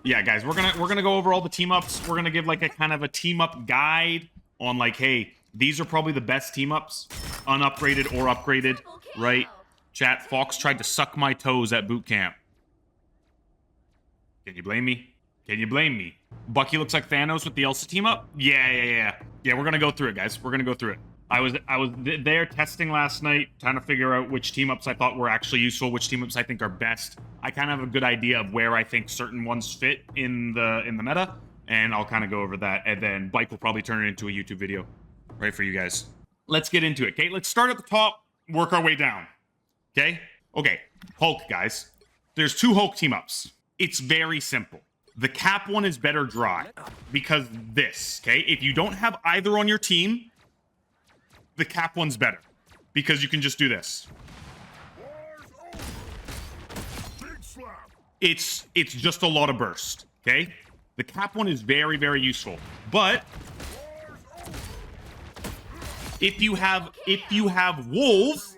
Yeah, guys, we're gonna go over all the team ups. We're gonna give like a kind of a team up guide on like, hey, these are probably the best team ups, unupgraded or upgraded, right? Chat, Fauwkz tried to suck my toes at boot camp. Can you blame me? Can you blame me? Bucky looks like Thanos with the Elsa team up? Yeah, we're gonna go through it, guys. We're gonna go through it. I was there testing last night, trying to figure out which team ups I thought were actually useful, which team ups I think are best. I kind of have a good idea of where I think certain ones fit in the meta, and I'll kind of go over that, and then Bike will probably turn it into a YouTube video, right, for you guys. Let's get into it, okay? Let's start at the top, work our way down, okay? Okay, Hulk, guys. There's 2 Hulk team ups. It's very simple. The Cap one is better dry, because this, okay? If you don't have either on your team, the Cap one's better, because you can just do this. It's just a lot of burst, okay? The Cap one is very, very useful. But if you have Wolf,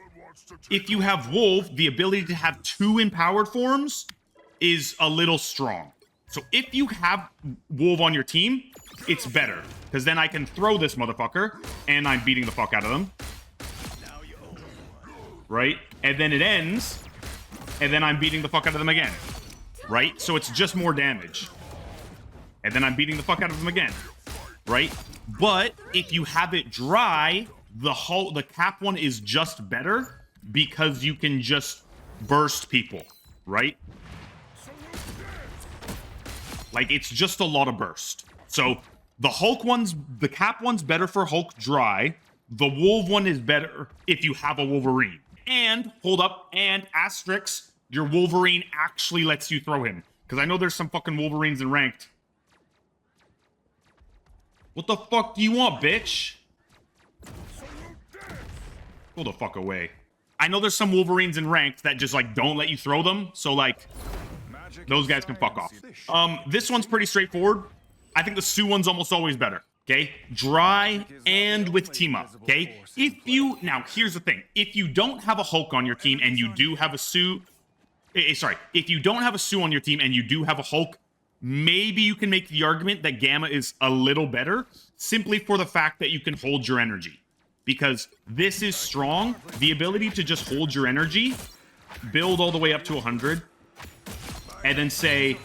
the ability to have 2 empowered forms is a little strong. So if you have Wolf on your team, it's better, because then I can throw this motherfucker, and I'm beating the fuck out of them. Right? And then it ends, and then I'm beating the fuck out of them again. Right? So it's just more damage. And then I'm beating the fuck out of them again. Right? But if you have it dry, the Cap one is just better, because you can just burst people. Right? Like, it's just a lot of burst. So the Cap one's better for Hulk dry. The Wolf one is better if you have a Wolverine. And, hold up, and asterisk, your Wolverine actually lets you throw him. Because I know there's some fucking Wolverines in ranked. What the fuck do you want, bitch? Go the fuck away. I know there's some Wolverines in ranked that just, like, don't let you throw them. So, like, those guys can fuck off. This one's pretty straightforward. I think the Sue one's almost always better, okay? Dry and with team up, okay? Now, here's the thing. If you don't have a Hulk on your team and you do have a Sue... if you don't have a Sue on your team and you do have a Hulk, maybe you can make the argument that Gamma is a little better, simply for the fact that you can hold your energy. Because this is strong. The ability to just hold your energy, build all the way up to 100, and then say...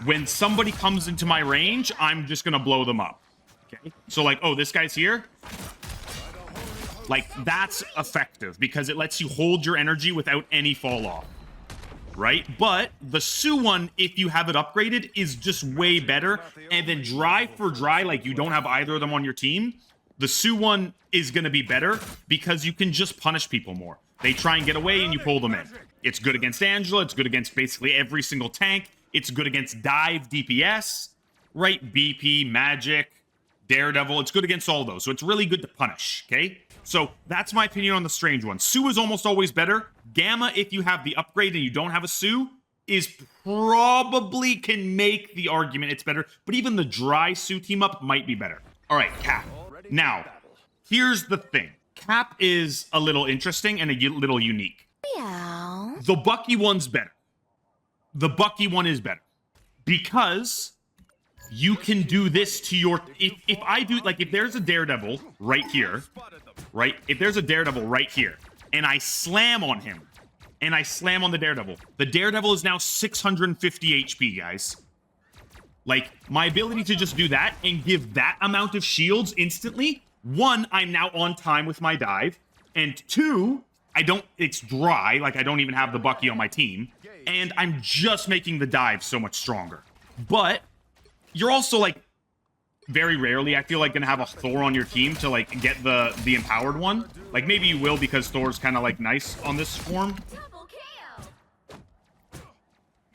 when somebody comes into my range, I'm just gonna blow them up. Okay? So like, oh, this guy's here? Like, that's effective, because it lets you hold your energy without any fall off. Right? But the Sue one, if you have it upgraded, is just way better. And then dry for dry, like you don't have either of them on your team, the Sue one is gonna be better, because you can just punish people more. They try and get away and you pull them in. It's good against Angela, it's good against basically every single tank. It's good against dive, DPS, right? BP, Magic, Daredevil. It's good against all those. So it's really good to punish, okay? So that's my opinion on the Strange one. Sue is almost always better. Gamma, if you have the upgrade and you don't have a Sue, is probably can make the argument it's better. But even the dry Sue team up might be better. All right, Cap. Now, here's the thing. Cap is a little interesting and a little unique. Yeah. The Bucky one's better. The Bucky one is better, because you can do this to your... If I do... Like, if there's a Daredevil right here, right? If there's a Daredevil right here, and I slam on him, and I slam on the Daredevil is now 650 HP, guys. Like, my ability to just do that and give that amount of shields instantly, 1, I'm now on time with my dive, and 2, it's dry, like I don't even have the Bucky on my team, and I'm just making the dive so much stronger. But you're also, like, very rarely, I feel like, gonna have a Thor on your team to, like, get the empowered one. Like, maybe you will, because Thor's kind of, like, nice on this form.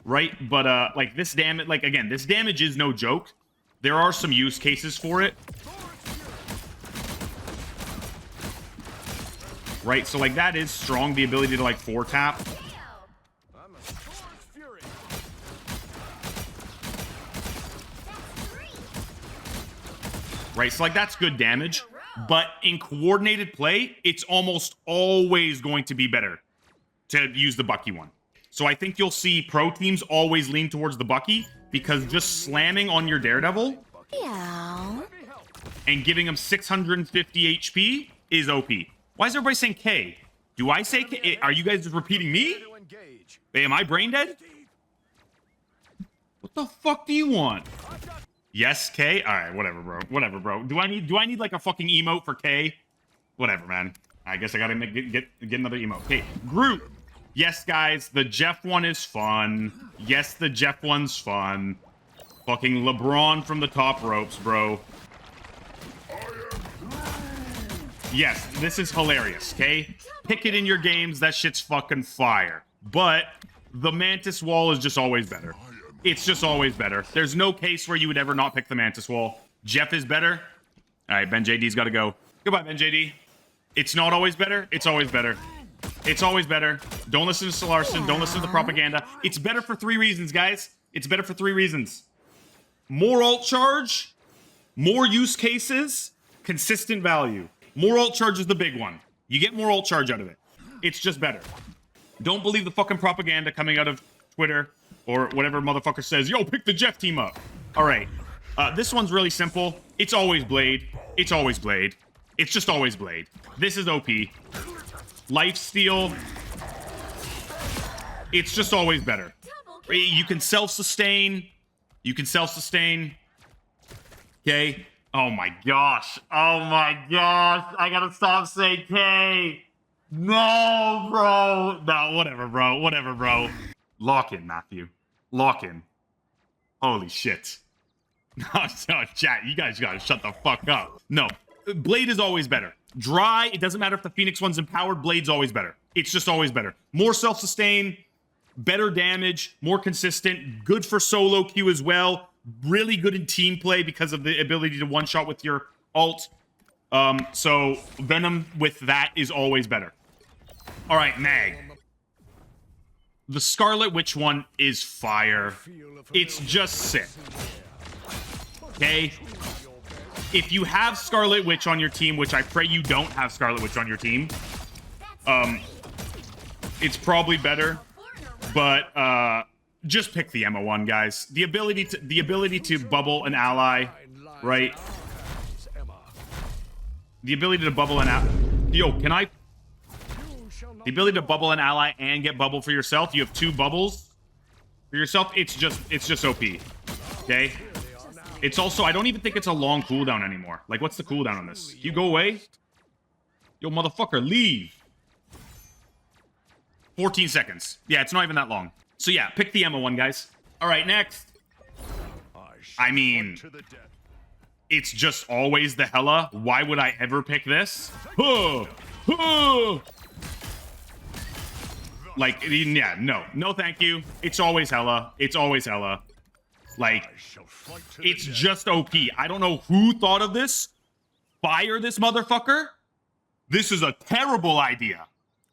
Right? But, like, this damage, like, again, this damage is no joke. There are some use cases for it. Right? So, like, that is strong, the ability to, like, 4-tap. Right? So, like, that's good damage. But in coordinated play, it's almost always going to be better to use the Bucky one. So I think you'll see pro teams always lean towards the Bucky because just slamming on your Daredevil and giving him 650 HP is OP. Why is everybody saying K? Do I say K? Are you guys just repeating me? Hey, am I brain dead? What the fuck do you want? Yes, K? All right, whatever, bro. Whatever, bro. Do I need like a fucking emote for K? Whatever, man. I guess I gotta get another emote. Okay, Groot. Yes, guys, the Jeff one is fun. Yes, the Jeff one's fun. Fucking LeBron from the top ropes, bro. Yes, this is hilarious, okay? Pick it in your games. That shit's fucking fire. But the Mantis Wall is just always better. It's just always better. There's no case where you would ever not pick the Mantis Wall. Jeff is better. All right, Ben JD's got to go. Goodbye, Ben JD. It's not always better. It's always better. It's always better. Don't listen to Solarson. Don't listen to the propaganda. It's better for 3 reasons, guys. It's better for 3 reasons. More ult charge, more use cases, consistent value. More ult charge is the big one. You get more ult charge out of it. It's just better. Don't believe the fucking propaganda coming out of Twitter or whatever motherfucker says, yo, pick the Jeff team up. All right. This one's really simple. It's always Blade. It's always Blade. It's just always Blade. This is OP. Lifesteal. It's just always better. You can self-sustain. You can self-sustain. Okay. Oh my gosh. Oh my gosh. I gotta stop saying K. No, bro. No, whatever, bro. Whatever, bro. Lock in, Matthew. Lock in. Holy shit. No, chat, you guys gotta shut the fuck up. No. Blade is always better. Dry, it doesn't matter if the Phoenix one's empowered, Blade's always better. It's just always better. More self-sustain, better damage, more consistent, good for solo queue as well. Really good in team play because of the ability to one-shot with your ult. So Venom with that is always better. All right, Mag. The Scarlet Witch one is fire. It's just sick. Okay? If you have Scarlet Witch on your team, which I pray you don't have Scarlet Witch on your team, it's probably better. But just pick the Emma one, guys. The ability to bubble an ally, right? The ability to bubble an ally. Yo, can I? The ability to bubble an ally and get bubble for yourself. You have 2 bubbles for yourself. It's just OP. Okay. It's also, I don't even think it's a long cooldown anymore. Like, what's the cooldown on this? You go away? Yo, motherfucker, leave. 14 seconds. Yeah, it's not even that long. So yeah, pick the Emma one, guys. All right, next. I mean, it's just always the Hela. Why would I ever pick this? Like, yeah, no, thank you. It's always Hela. It's always Hela. Like, it's just OP. I don't know who thought of this. Fire this motherfucker. This is a terrible idea.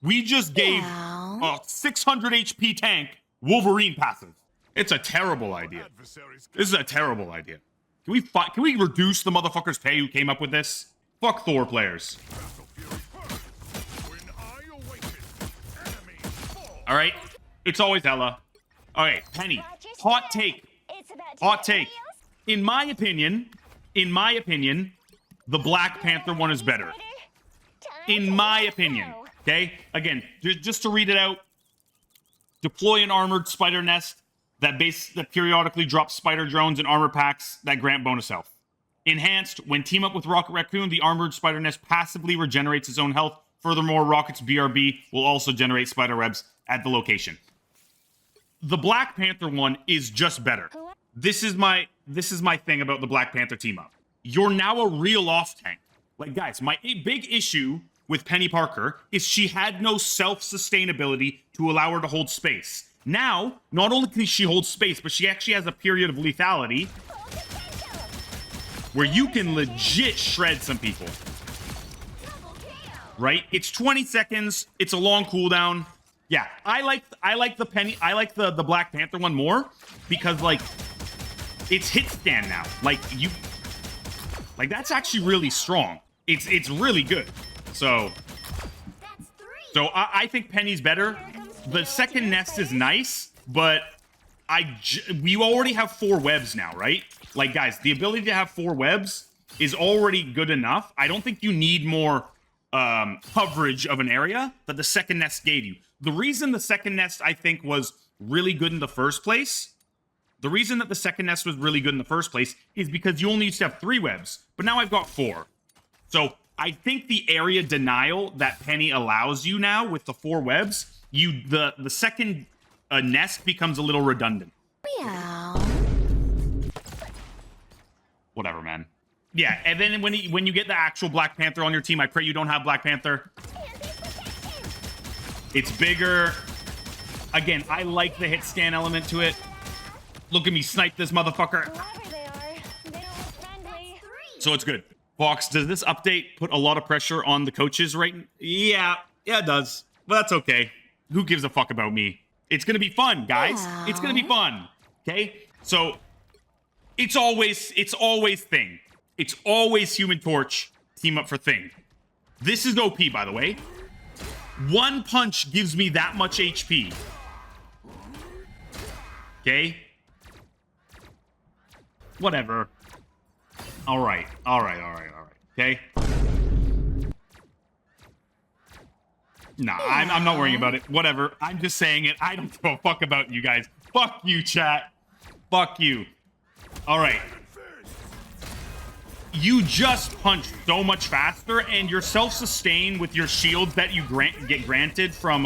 We just gave a 600 HP tank Wolverine passive. It's a terrible idea. This is a terrible idea. Can we reduce the motherfucker's pay who came up with this? Fuck Thor players. All right. It's always Hela. All right, Penny. Hot take. Hot take. In my opinion, the Black Panther one is better. In my opinion. Okay? Again, just to read it out. Deploy an armored spider nest that periodically drops spider drones and armor packs that grant bonus health. Enhanced, when team up with Rocket Raccoon, the armored spider nest passively regenerates its own health. Furthermore, Rocket's BRB will also generate spider webs at the location. The Black Panther one is just better. This is my thing about the Black Panther team up. You're now a real off tank. Like, guys, my big issue with Penny Parker is she had no self-sustainability to allow her to hold space. Now, not only can she hold space, but she actually has a period of lethality where you can legit shred some people. Right? It's 20 seconds. It's a long cooldown. Yeah, I like the Black Panther one more because, like, it's hit stand now. Like, that's actually really strong. It's really good. So I think Penny's better. the second nest is nice, but we already have 4 webs now, right? Like, guys, the ability to have 4 webs is already good enough. I don't think you need more coverage of an area that the second nest gave you. The reason the second nest, I think, was really good in the first place, is because you only used to have 3 webs, but now I've got 4. So I think the area denial that Penny allows you now with the 4 webs, the second nest becomes a little redundant. Meow. Whatever, man. Yeah, and then when you get the actual Black Panther on your team, I pray you don't have Black Panther. It's bigger. Again, I like the hit scan element to it. Look at me snipe this motherfucker. So it's good. Fauwkz, does this update put a lot of pressure on the coaches right now? Yeah, it does. But that's okay. Who gives a fuck about me? It's gonna be fun, guys. It's gonna be fun. Okay? So it's always Thing. It's always Human Torch team up for Thing. This is OP, by the way. 1 punch gives me that much HP. Okay? Whatever. All right. Okay? Nah, I'm not worrying about it. Whatever. I'm just saying it. I don't give a fuck about you guys. Fuck you, chat. Fuck you. All right. You just punch so much faster, and your self-sustain with your shields that you get granted from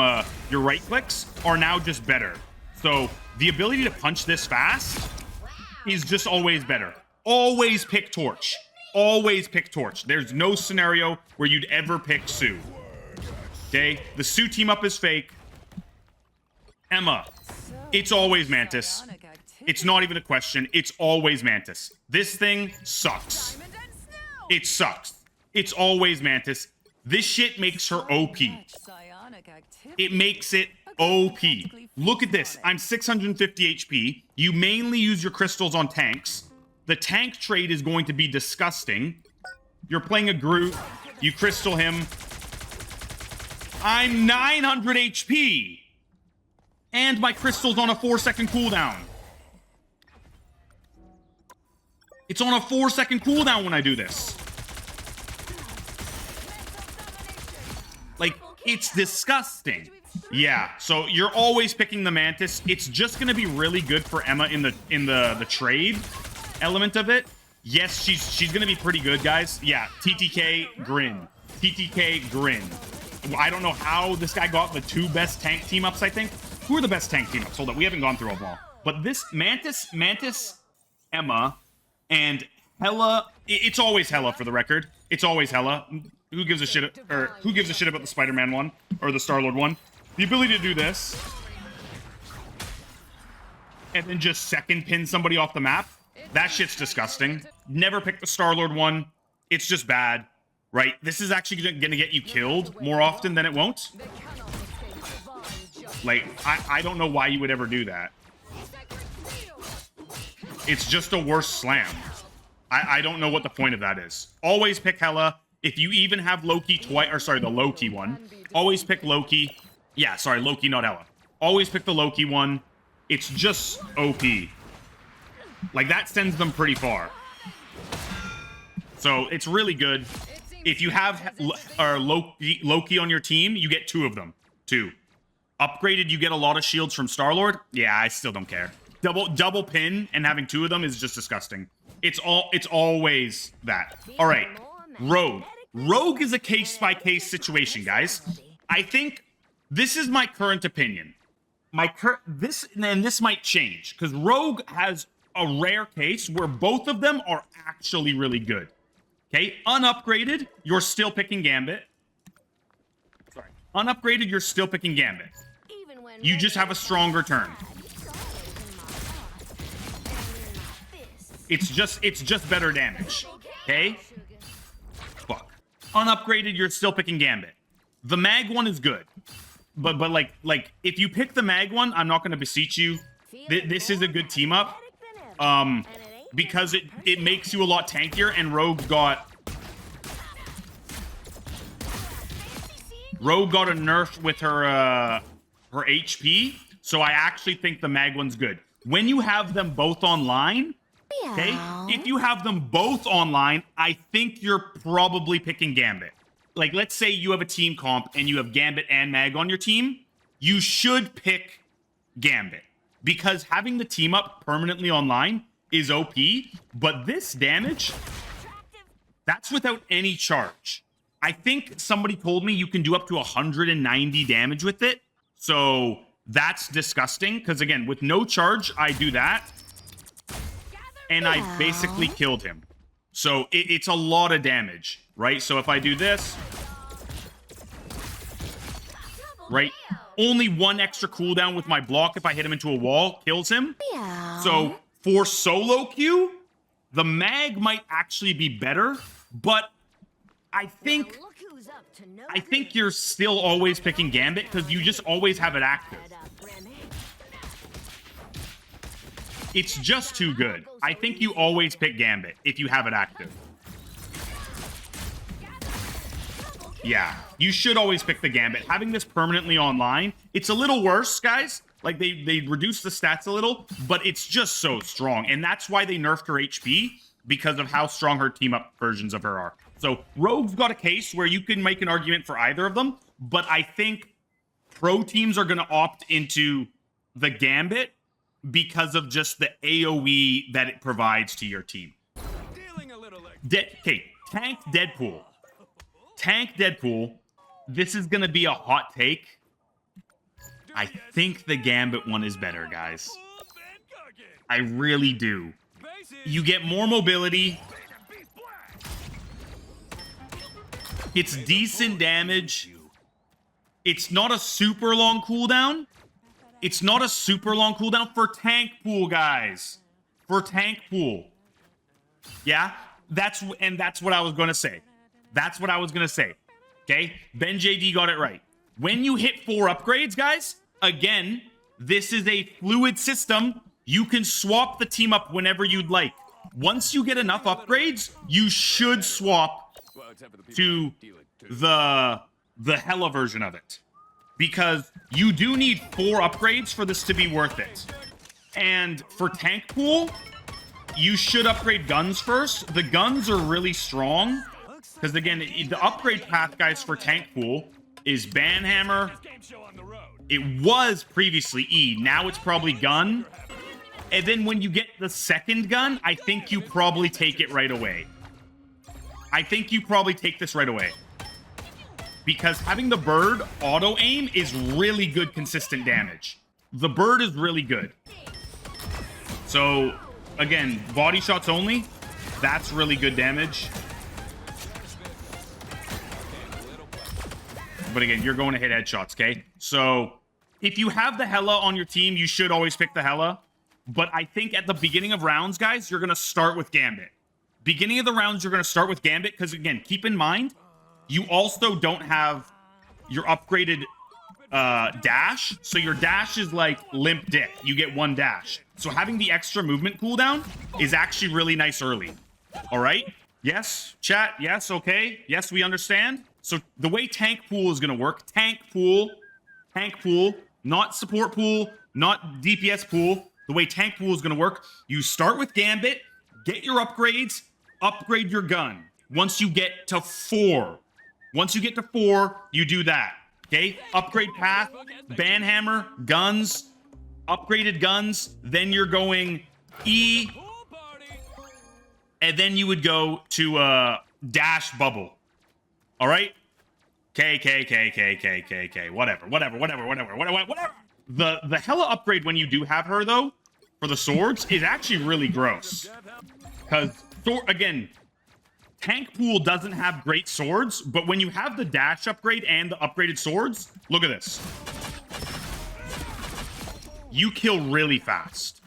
your right clicks are now just better. So the ability to punch this fast is just always better. Always pick Torch. Always pick Torch. There's no scenario where you'd ever pick Sue. Okay? The Sue team up is fake. Emma. It's always Mantis. It's not even a question. It's always Mantis. This thing sucks. It sucks. It's always Mantis. This shit makes her OP. It makes it OP. Look at this. I'm 650 HP. You mainly use your crystals on tanks. The tank trade is going to be disgusting. You're playing a Groot. You crystal him. I'm 900 HP. And my crystal's on a 4-second cooldown. It's on a 4-second cooldown when I do this. Like, it's disgusting. Yeah, so you're always picking the Mantis. It's just gonna be really good for Emma in the trade element of it. Yes, she's gonna be pretty good, guys. Yeah, TTK Grin. TTK Grin. I don't know how this guy got the 2 best tank team ups, I think. Who are the best tank team ups? Hold up, we haven't gone through them all. But this Mantis, Emma, and Hela, it's always Hela for the record. It's always Hela. Who gives a shit, or who gives a shit about the Spider-Man one or the Star-Lord one? The ability to do this and then just second pin somebody off the map, that shit's disgusting. Never pick the Star-Lord one. It's just bad, right? This is actually gonna get you killed more often than it won't. Like, I don't know why you would ever do that. It's just a worse slam. I don't know what the point of that is. Always pick Hela. If you even have Loki twice, or sorry, the Loki one, always pick Loki. Yeah, sorry, Loki, not Hela. Always pick the Loki one. It's just OP. Like, that sends them pretty far. So it's really good. If you have Loki on your team, you get 2 of them. 2. Upgraded, you get a lot of shields from Star-Lord. Yeah, I still don't care. Double pin and having 2 of them is just disgusting. It's always that. All right, Rogue. Rogue is a case-by-case situation, guys. I think this is my current opinion. This might change, because Rogue has a rare case where both of them are actually really good. Okay, unupgraded, you're still picking Gambit. Sorry, unupgraded, you're still picking Gambit. You just have a stronger turn. It's just better damage. Okay? Fuck. Unupgraded, you're still picking Gambit. The mag one is good. But like if you pick the mag one, I'm not gonna beseech you. This is a good team up. Because it makes you a lot tankier, and Rogue got a nerf with her her HP. So I actually think the mag one's good. When you have them both online, okay, if you have them both online, I think you're probably picking Gambit. Like, let's say you have a team comp and you have Gambit and mag on your team, you should pick Gambit. Because having the team up permanently online is OP, but this damage, that's without any charge. I think somebody told me you can do up to 190 damage with it. So that's disgusting, because again, with no charge, I do that. And I basically killed him. So it's a lot of damage, right? So if I do this, right? Only one extra cooldown with my block if I hit him into a wall kills him. So for solo queue, the mag might actually be better, but I think you're still always picking Gambit because you just always have it active. It's just too good. I think you always pick Gambit if you have it active. Yeah, you should always pick the Gambit. Having this permanently online, it's a little worse, guys. Like, they reduced the stats a little, but it's just so strong. And that's why they nerfed her HP, because of how strong her team-up versions of her are. So Rogue's got a case where you can make an argument for either of them, but I think pro teams are going to opt into the Gambit because of just the AoE that it provides to your team. Okay, Tank Deadpool. Tank Deadpool. This is going to be a hot take. I think the Gambit one is better, guys. I really do. You get more mobility. It's decent damage. It's not a super long cooldown. It's not a super long cooldown for tank pool, guys. For tank pool. Yeah? That's what I was going to say. That's what I was going to say. Okay? Ben JD got it right. When you hit 4 upgrades, guys, again, this is a fluid system. You can swap the team up whenever you'd like. Once you get enough upgrades, you should swap to the Hella version of it. Because you do need 4 upgrades for this to be worth it. And for tank pool, you should upgrade guns first. The guns are really strong. Because again, the upgrade path, guys, for tank pool is Banhammer. It was previously E. Now it's probably gun. And then when you get the second gun, I think you probably take it right away. I think you probably take this right away. Because having the bird auto-aim is really good consistent damage. The bird is really good. So, again, body shots only. That's really good damage. But again, you're going to hit headshots, okay? So, if you have the Hella on your team, you should always pick the Hella. But I think at the beginning of rounds, guys, you're going to start with Gambit. Beginning of the rounds, you're going to start with Gambit. Because, again, keep in mind, you also don't have your upgraded dash. So your dash is like limp dick. You get 1 dash. So having the extra movement cooldown is actually really nice early. All right? Yes, chat. Yes, okay. Yes, we understand. So the way tank pool is going to work, tank pool, not support pool, not DPS pool. The way tank pool is going to work, you start with Gambit, get your upgrades, upgrade your gun. Once you get to 4, you do that. Okay? Upgrade path, Banhammer, guns, upgraded guns. Then you're going E. And then you would go to dash bubble. All right? K. Whatever. The Hella upgrade when you do have her, though, for the swords, is actually really gross. Because, again, tank pool doesn't have great swords, but when you have the dash upgrade and the upgraded swords, look at this. You kill really fast.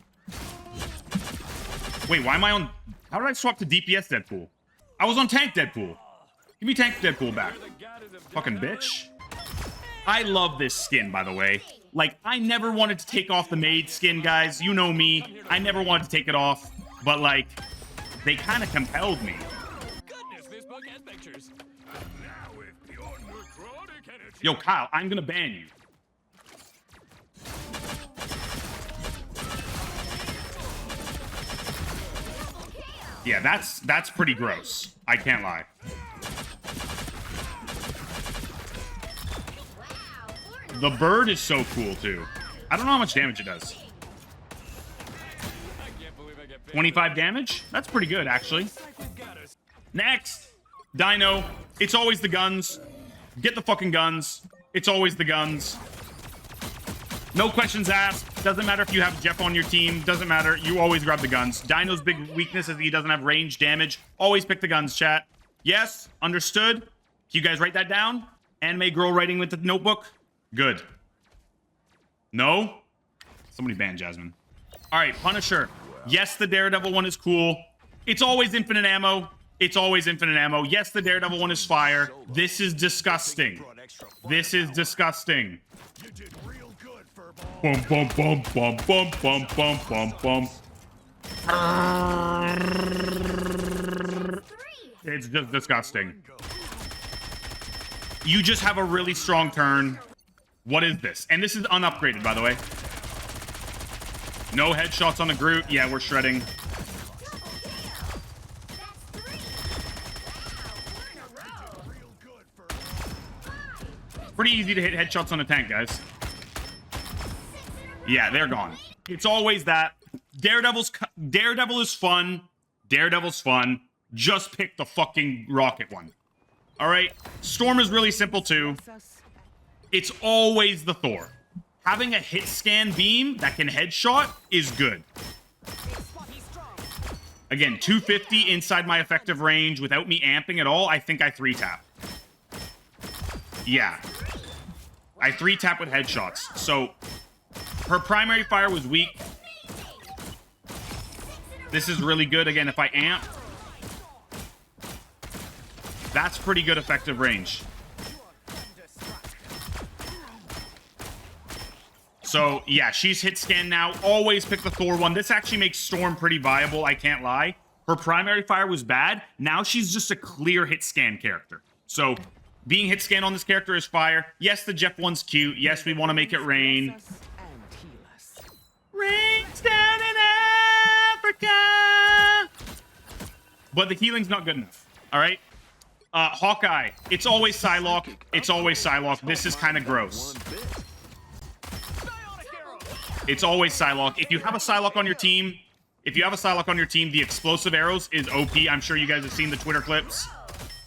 Wait, why am I on... How did I swap to DPS Deadpool? I was on tank Deadpool. Give me tank Deadpool back. Fucking bitch. I love this skin, by the way. Like, I never wanted to take off the maid skin, guys. You know me. I never wanted to take it off. But, like, they kind of compelled me. Yo, Kyle, I'm gonna ban you. Yeah, that's pretty gross. I can't lie. The bird is so cool, too. I don't know how much damage it does. 25 damage? That's pretty good, actually. Next! Dino. It's always the guns. Get the fucking guns. It's always the guns. No questions asked. Doesn't matter if you have Jeff on your team. Doesn't matter. You always grab the guns. Dino's big weakness is he doesn't have range damage. Always pick the guns, chat. Yes? Understood? Can you guys write that down? Anime girl writing with the notebook? Good. No? Somebody ban Jasmine. All right, Punisher. Yes, the Daredevil one is cool. It's always infinite ammo. It's always infinite ammo. Yes, the Daredevil one is fire. This is disgusting. This is disgusting. Bum, bum, bum, bum, bum, bum, bum, bum, bum. It's just disgusting. You just have a really strong turn. What is this? And this is unupgraded, by the way. No headshots on the Groot. Yeah, we're shredding. Pretty easy to hit headshots on a tank, guys. Yeah, they're gone. It's always that. Daredevil is fun. Daredevil's fun. Just pick the fucking rocket one. All right. Storm is really simple, too. It's always the Thor. Having a hit scan beam that can headshot is good. Again, 250 inside my effective range without me amping at all. I think I 3-tap. Yeah. I 3-tap with headshots. So, her primary fire was weak. This is really good. Again, if I amp, that's pretty good effective range. So, yeah, she's hit scan now. Always pick the Thor one. This actually makes Storm pretty viable, I can't lie. Her primary fire was bad. Now she's just a clear hit scan character. So, being hit scan on this character is fire. Yes, the Jeff one's cute. Yes, we want to make it rain. Rains down in Africa. But the healing's not good enough. All right? Hawkeye. It's always Psylocke. It's always Psylocke. This is kind of gross. It's always Psylocke. If you have a Psylocke on your team, the explosive arrows is OP. I'm sure you guys have seen the Twitter clips,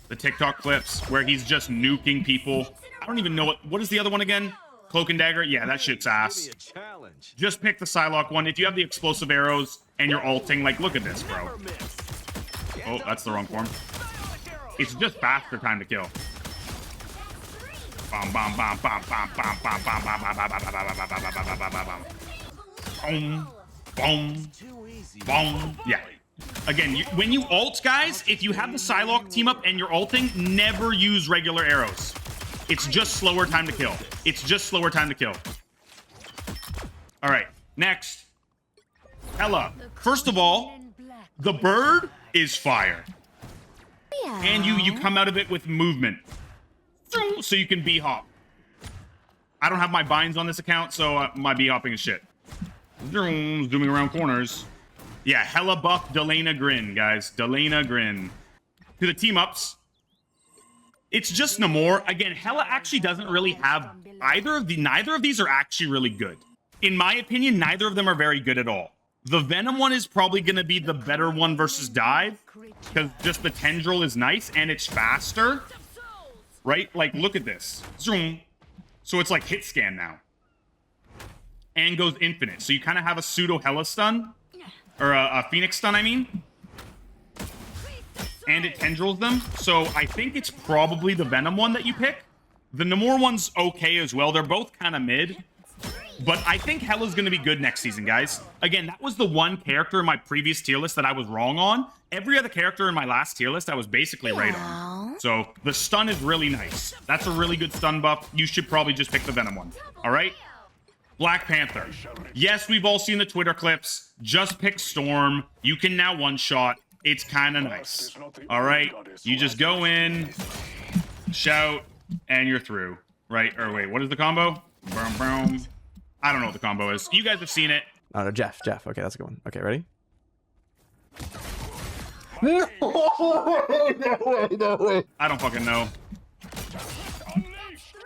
the TikTok clips, where he's just nuking people. I don't even know what is the other one again? Cloak and Dagger? Yeah, that shit's ass. Just pick the Psylocke one. If you have the explosive arrows and you're ulting, like, look at this, bro. Oh, that's the wrong form. It's just faster time to kill. Bam, bam, bam, bam, bam, bam, bam, bam, bam, bam, bam, bam, bam, bam, bam, bam, bam, bam. Boom, boom, boom. Yeah. Again, when you ult, guys, if you have the Psylocke team up and you're ulting, never use regular arrows. It's just slower time to kill. It's just slower time to kill. All right, next. Hela. First of all, the bird is fire. And you come out of it with movement. So you can B-hop. I don't have my binds on this account, so my B-hopping is shit. Zooming around corners. Yeah, Hela buff Delana Grin, guys. Delana Grin. To the team-ups. It's just Namor. Again, Hela actually doesn't really have neither of these are actually really good. In my opinion, neither of them are very good at all. The Venom one is probably going to be the better one versus Dive, because just the Tendril is nice, and it's faster. Right? Like, look at this. Zoom. So it's like hit scan now. And goes infinite. So you kind of have a pseudo Hela stun. Or a Phoenix stun, I mean. And it tendrils them. So I think it's probably the Venom one that you pick. The Namor one's okay as well. They're both kind of mid. But I think Hela's going to be good next season, guys. Again, that was the one character in my previous tier list that I was wrong on. Every other character in my last tier list I was basically right on. So the stun is really nice. That's a really good stun buff. You should probably just pick the Venom one. All right? Black Panther. Yes, we've all seen the Twitter clips. Just pick Storm. You can now one-shot. It's kind of nice. All right? You just go in, shout, and you're through. Right? Or wait, what is the combo? Boom, boom. I don't know what the combo is. You guys have seen it. Oh, no, Jeff. Okay, that's a good one. Okay, ready? I don't fucking know.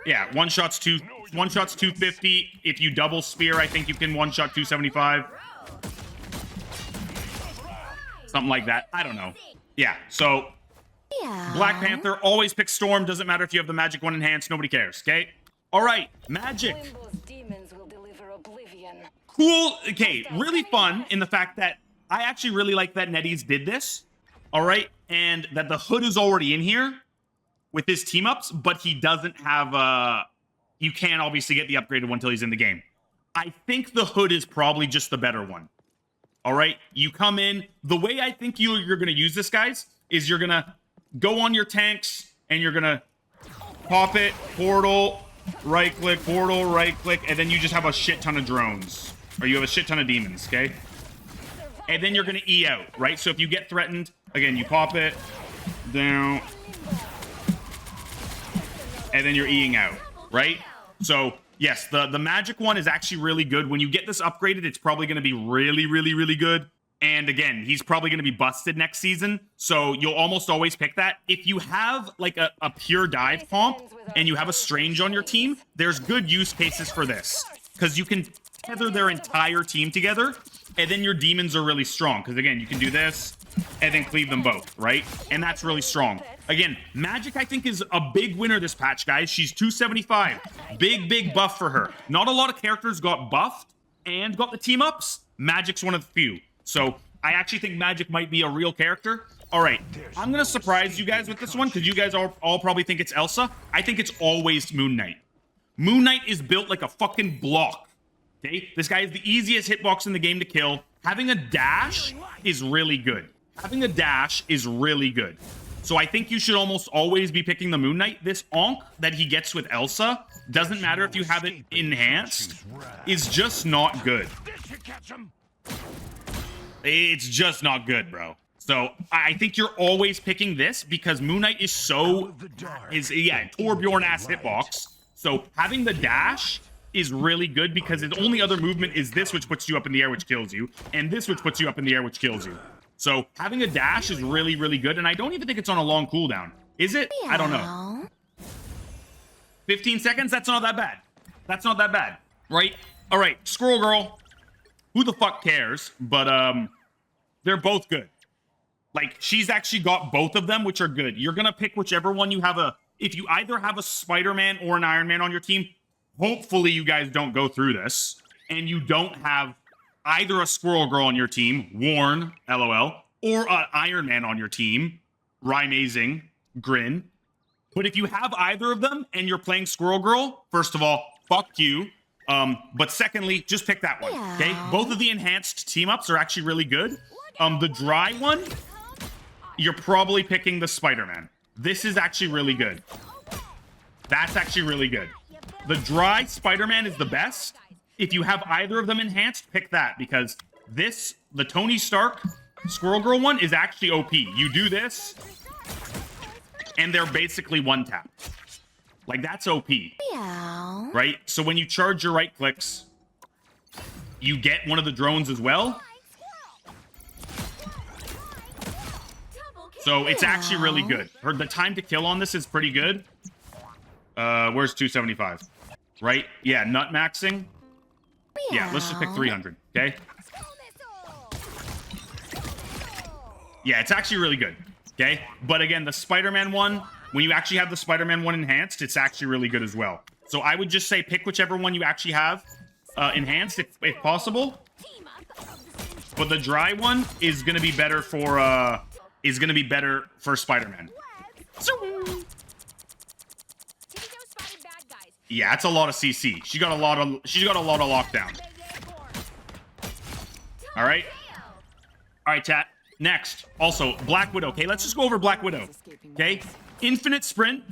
Yeah, one shot's 250. If you double spear, I think you can one shot 275. Something like that. I don't know. Yeah, so Black Panther always picks Storm. Doesn't matter if you have the magic one enhanced. Nobody cares, okay? All right, magic. Cool. Okay, really fun in the fact that I actually really like that NetEase did this. All right, and that the hood is already in here with his team ups, but he doesn't have you can't obviously get the upgraded one until he's in the game. I think the hood is probably just the better one. All right, you come in. The way I think you're going to use this, guys, is you're going to go on your tanks and you're going to pop it, portal, right-click, portal, right-click, and then you just have a shit ton of drones. Or you have a shit ton of demons, okay? And then you're going to E out, right? So if you get threatened, again, you pop it, down, and then you're Eing out, right? So, yes, the magic one is actually really good. When you get this upgraded, it's probably going to be really, really, really good. And again, he's probably going to be busted next season. So you'll almost always pick that. If you have like a pure dive comp and you have a strange on your team, there's good use cases for this. Because you can tether their entire team together, and then your demons are really strong. Because again, you can do this and then cleave them both, right? And that's really strong. Again, Magic, I think, is a big winner this patch, guys. She's 275. Big, big buff for her. Not a lot of characters got buffed and got the team ups. Magic's one of the few. So I actually think Magic might be a real character. All right, I'm going to surprise you guys with this one because you guys all probably think it's Elsa. I think it's always Moon Knight. Moon Knight is built like a fucking block. Okay? This guy is the easiest hitbox in the game to kill. Having a dash is really good. Having a dash is really good. So I think you should almost always be picking the Moon Knight. This onk that he gets with Elsa, doesn't matter if you have it enhanced, is just not good. It's just not good, bro. So I think you're always picking this because Moon Knight is Torbjorn-ass hitbox. So having the dash is really good because his only other movement is this, which puts you up in the air, which kills you, and this, which puts you up in the air, which kills you. So having a dash is really, really good, and I don't even think it's on a long cooldown. Is it? I don't know. 15 seconds? That's not that bad. That's not that bad, right? All right, Squirrel Girl. Who the fuck cares? But they're both good. Like, she's actually got both of them, which are good. You're gonna pick whichever one you have if you either have a Spider-Man or an Iron Man on your team, hopefully you guys don't go through this, and you don't have either a Squirrel Girl on your team, Warn, LOL, or an Iron Man on your team, Rhymazing, Grin. But if you have either of them and you're playing Squirrel Girl, first of all, fuck you. But secondly, just pick that one, okay? Both of the enhanced team-ups are actually really good. The dry one, you're probably picking the Spider-Man. This is actually really good. That's actually really good. The dry Spider-Man is the best. If you have either of them enhanced, pick that because this, the Tony Stark Squirrel Girl one is actually OP. You do this, and they're basically one tap. Like, that's OP. Right? So when you charge your right clicks, you get one of the drones as well. So it's actually really good. The time to kill on this is pretty good. Where's 275? Right? Yeah, nut maxing. Yeah, let's just pick 300, okay? Yeah, it's actually really good, okay? But again, the Spider-Man one, when you actually have the Spider-Man one enhanced, it's actually really good as well. So I would just say pick whichever one you actually have enhanced, if possible. But the dry one is going to be better for Spider-Man. Yeah, it's a lot of CC. She's got a lot of lockdown. All right, chat. Next, also Black Widow. Okay, let's just go over Black Widow. Okay, infinite sprint.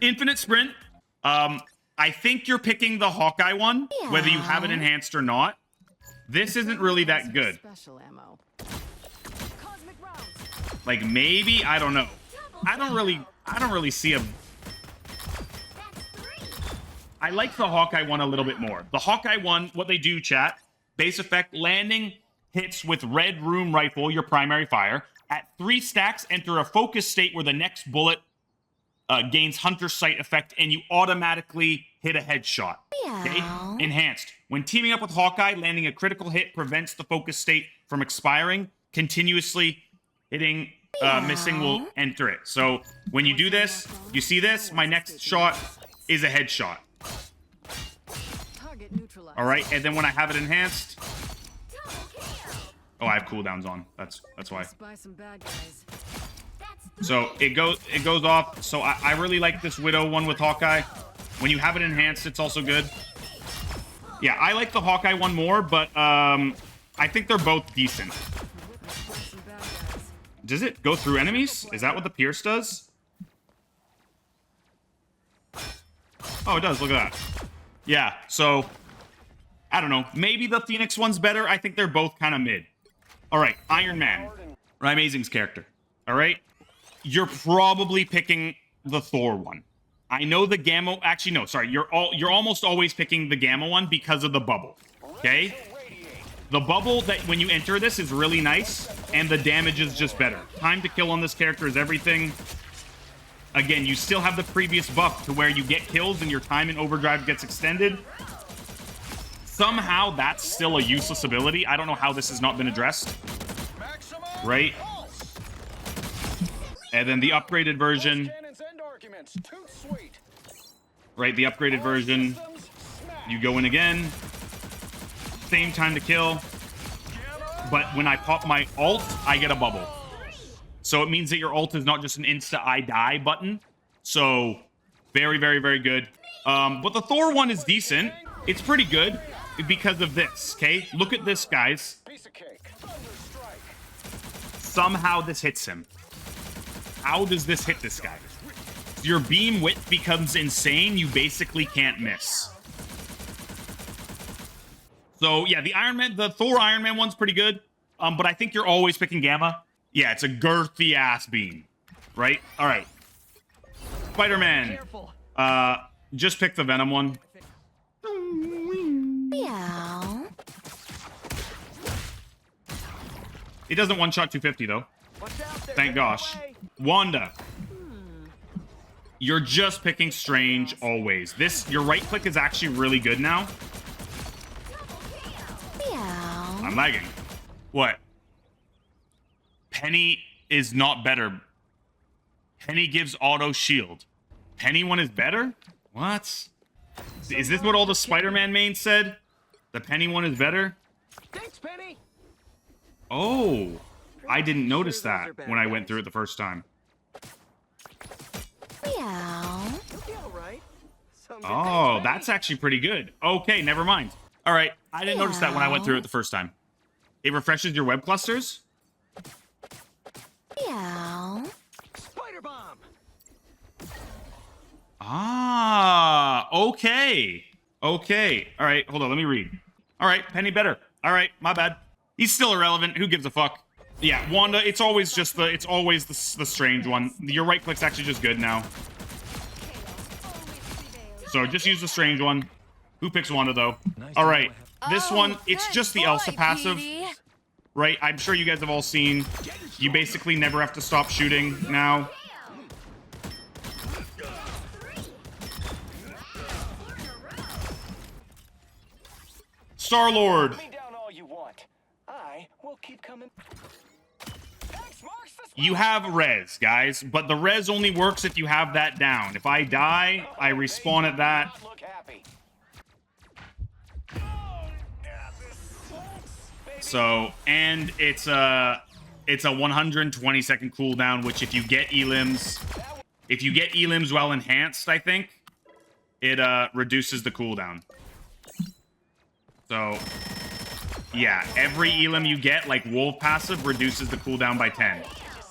Infinite sprint. I think you're picking the Hawkeye one, whether you have it enhanced or not. This isn't really that good. Like, maybe, I don't know. I don't really see a... I like the Hawkeye one a little bit more. The Hawkeye one, what they do, chat, base effect, landing hits with Red Room Rifle, your primary fire. At 3 stacks, enter a focus state where the next bullet gains Hunter Sight effect, and you automatically hit a headshot. Okay? Enhanced. When teaming up with Hawkeye, landing a critical hit prevents the focus state from expiring. Continuously hitting, missing will enter it. So when you do this, you see this? My next shot is a headshot. All right, and then when I have it enhanced, oh, I have cooldowns on. That's why. So it goes off. So I really like this Widow one with Hawkeye. When you have it enhanced, it's also good. Yeah, I like the Hawkeye one more, but I think they're both decent. Does it go through enemies? Is that what the Pierce does? Oh, it does. Look at that. Yeah, so I don't know. Maybe the Phoenix one's better. I think they're both kind of mid. All right, Iron Man. Amazing's character. All right? You're probably picking the Thor one. I know the Gamma... Actually, no, sorry. You're almost always picking the Gamma one because of the bubble. Okay? The bubble that when you enter this is really nice, and the damage is just better. Time to kill on this character is everything. Again, you still have the previous buff to where you get kills and your time in overdrive gets extended. Somehow, that's still a useless ability. I don't know how this has not been addressed. Right? And then the upgraded version. Right, the upgraded version. You go in again. Same time to kill. But when I pop my ult, I get a bubble. So it means that your ult is not just an insta I die button. So very, very, very good. But the Thor one is decent. It's pretty good because of this, okay? Look at this, guys. Somehow this hits him. How does this hit this guy? Your beam width becomes insane. You basically can't miss. So yeah, the Thor Iron Man one's pretty good. But I think you're always picking Gamma. Yeah, it's a girthy ass beam, right? All right. Spider-Man. Just pick the Venom one. Yeah. It doesn't one-shot 250 though. Thank gosh. Wanda. You're just picking Strange always. Your right click is actually really good now. Yeah. I'm lagging. What? Penny is not better. Penny gives auto shield. Penny one is better? What? Is this what all the Spider-Man mains said? The Penny one is better? Thanks, Penny. Oh, I didn't notice that when I went through it the first time. Yeah. Oh, that's actually pretty good. Okay, never mind. All right, I didn't notice that when I went through it the first time. It refreshes your web clusters? Yeah. Spider bomb. Ah, okay. Okay. All right, hold on, let me read. All right, Penny better. All right, my bad. He's still irrelevant. Who gives a fuck? Yeah, Wanda, it's always the Strange one. Your right click's actually just good now. So just use the Strange one. Who picks Wanda, though? All right, this one, it's just the Elsa passive. Right, I'm sure you guys have all seen. You basically never have to stop shooting now. Star-Lord. You have res, guys, but the res only works if you have that down. If I die, I respawn at that. So, and it's a 120-second cooldown, which if you get elims well enhanced, I think, it reduces the cooldown. So, yeah, every elim you get, like Wolf passive, reduces the cooldown by 10.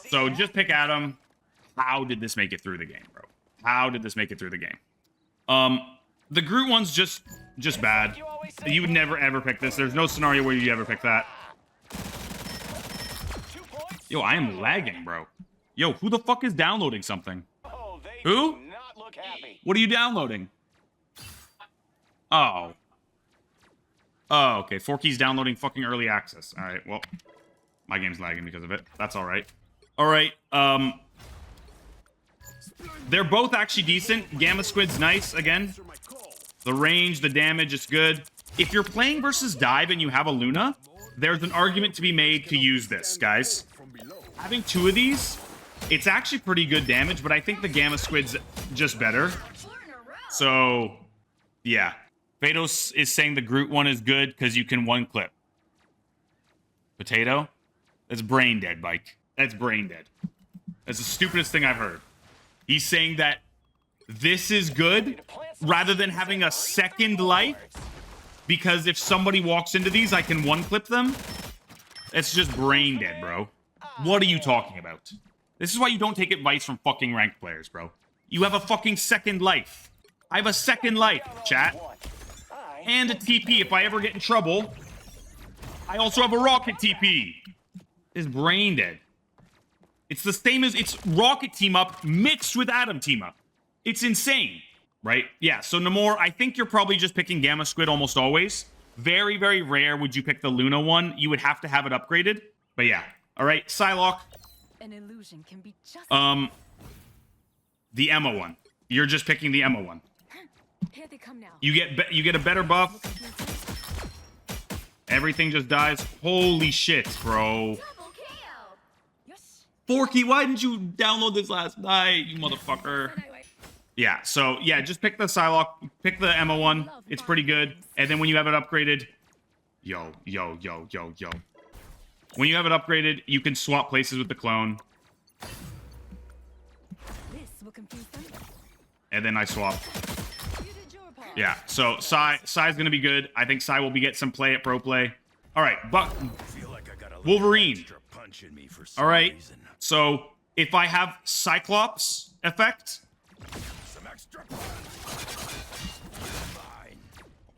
So just pick Adam. How did this make it through the game, bro? How did this make it through the game? The Groot one's just bad. You would never ever pick this. There's no scenario where you ever pick that. Yo, I am lagging, bro. Yo, who the fuck is downloading something? Who? What are you downloading? Oh. Oh, okay. Fauwkz downloading fucking early access. All right, well, my game's lagging because of it. That's all right. All right, they're both actually decent. Gamma Squid's nice, again. The range, the damage is good. If you're playing versus Dive and you have a Luna, there's an argument to be made to use this, guys. Having 2 of these, it's actually pretty good damage, but I think the Gamma Squid's just better. So, yeah. Vados is saying the Groot one is good because you can one clip. Potato? That's brain dead, Mike. That's brain dead. That's the stupidest thing I've heard. He's saying that this is good rather than having a second life, because if somebody walks into these, I can one clip them. It's just brain dead, bro. What are you talking about? This is why you don't take advice from fucking ranked players, bro. You have a fucking second life. I have a second life, chat. And a TP if I ever get in trouble. I also have a rocket TP. It's brain dead. It's the same as it's rocket team up mixed with Atom team up. It's insane, right? Yeah, so Namor, I think you're probably just picking Gamma Squid almost always. Very, very rare would you pick the Luna one. You would have to have it upgraded. But yeah. All right, Psylocke. An illusion can be just the Emma one. You're just picking the Emma one. Here they come now. You get a better buff. Everything just dies. Holy shit, bro. Forky, why didn't you download this last night, you motherfucker? Yeah, so yeah, just pick the Psylocke, pick the Emma one. It's pretty good. And then when you have it upgraded, yo. When you have it upgraded, you can swap places with the clone. And then I swap. Yeah, so Psy's gonna be good. I think Psy will get some play at pro play. All right, Wolverine. All right, so if I have Cyclops effect.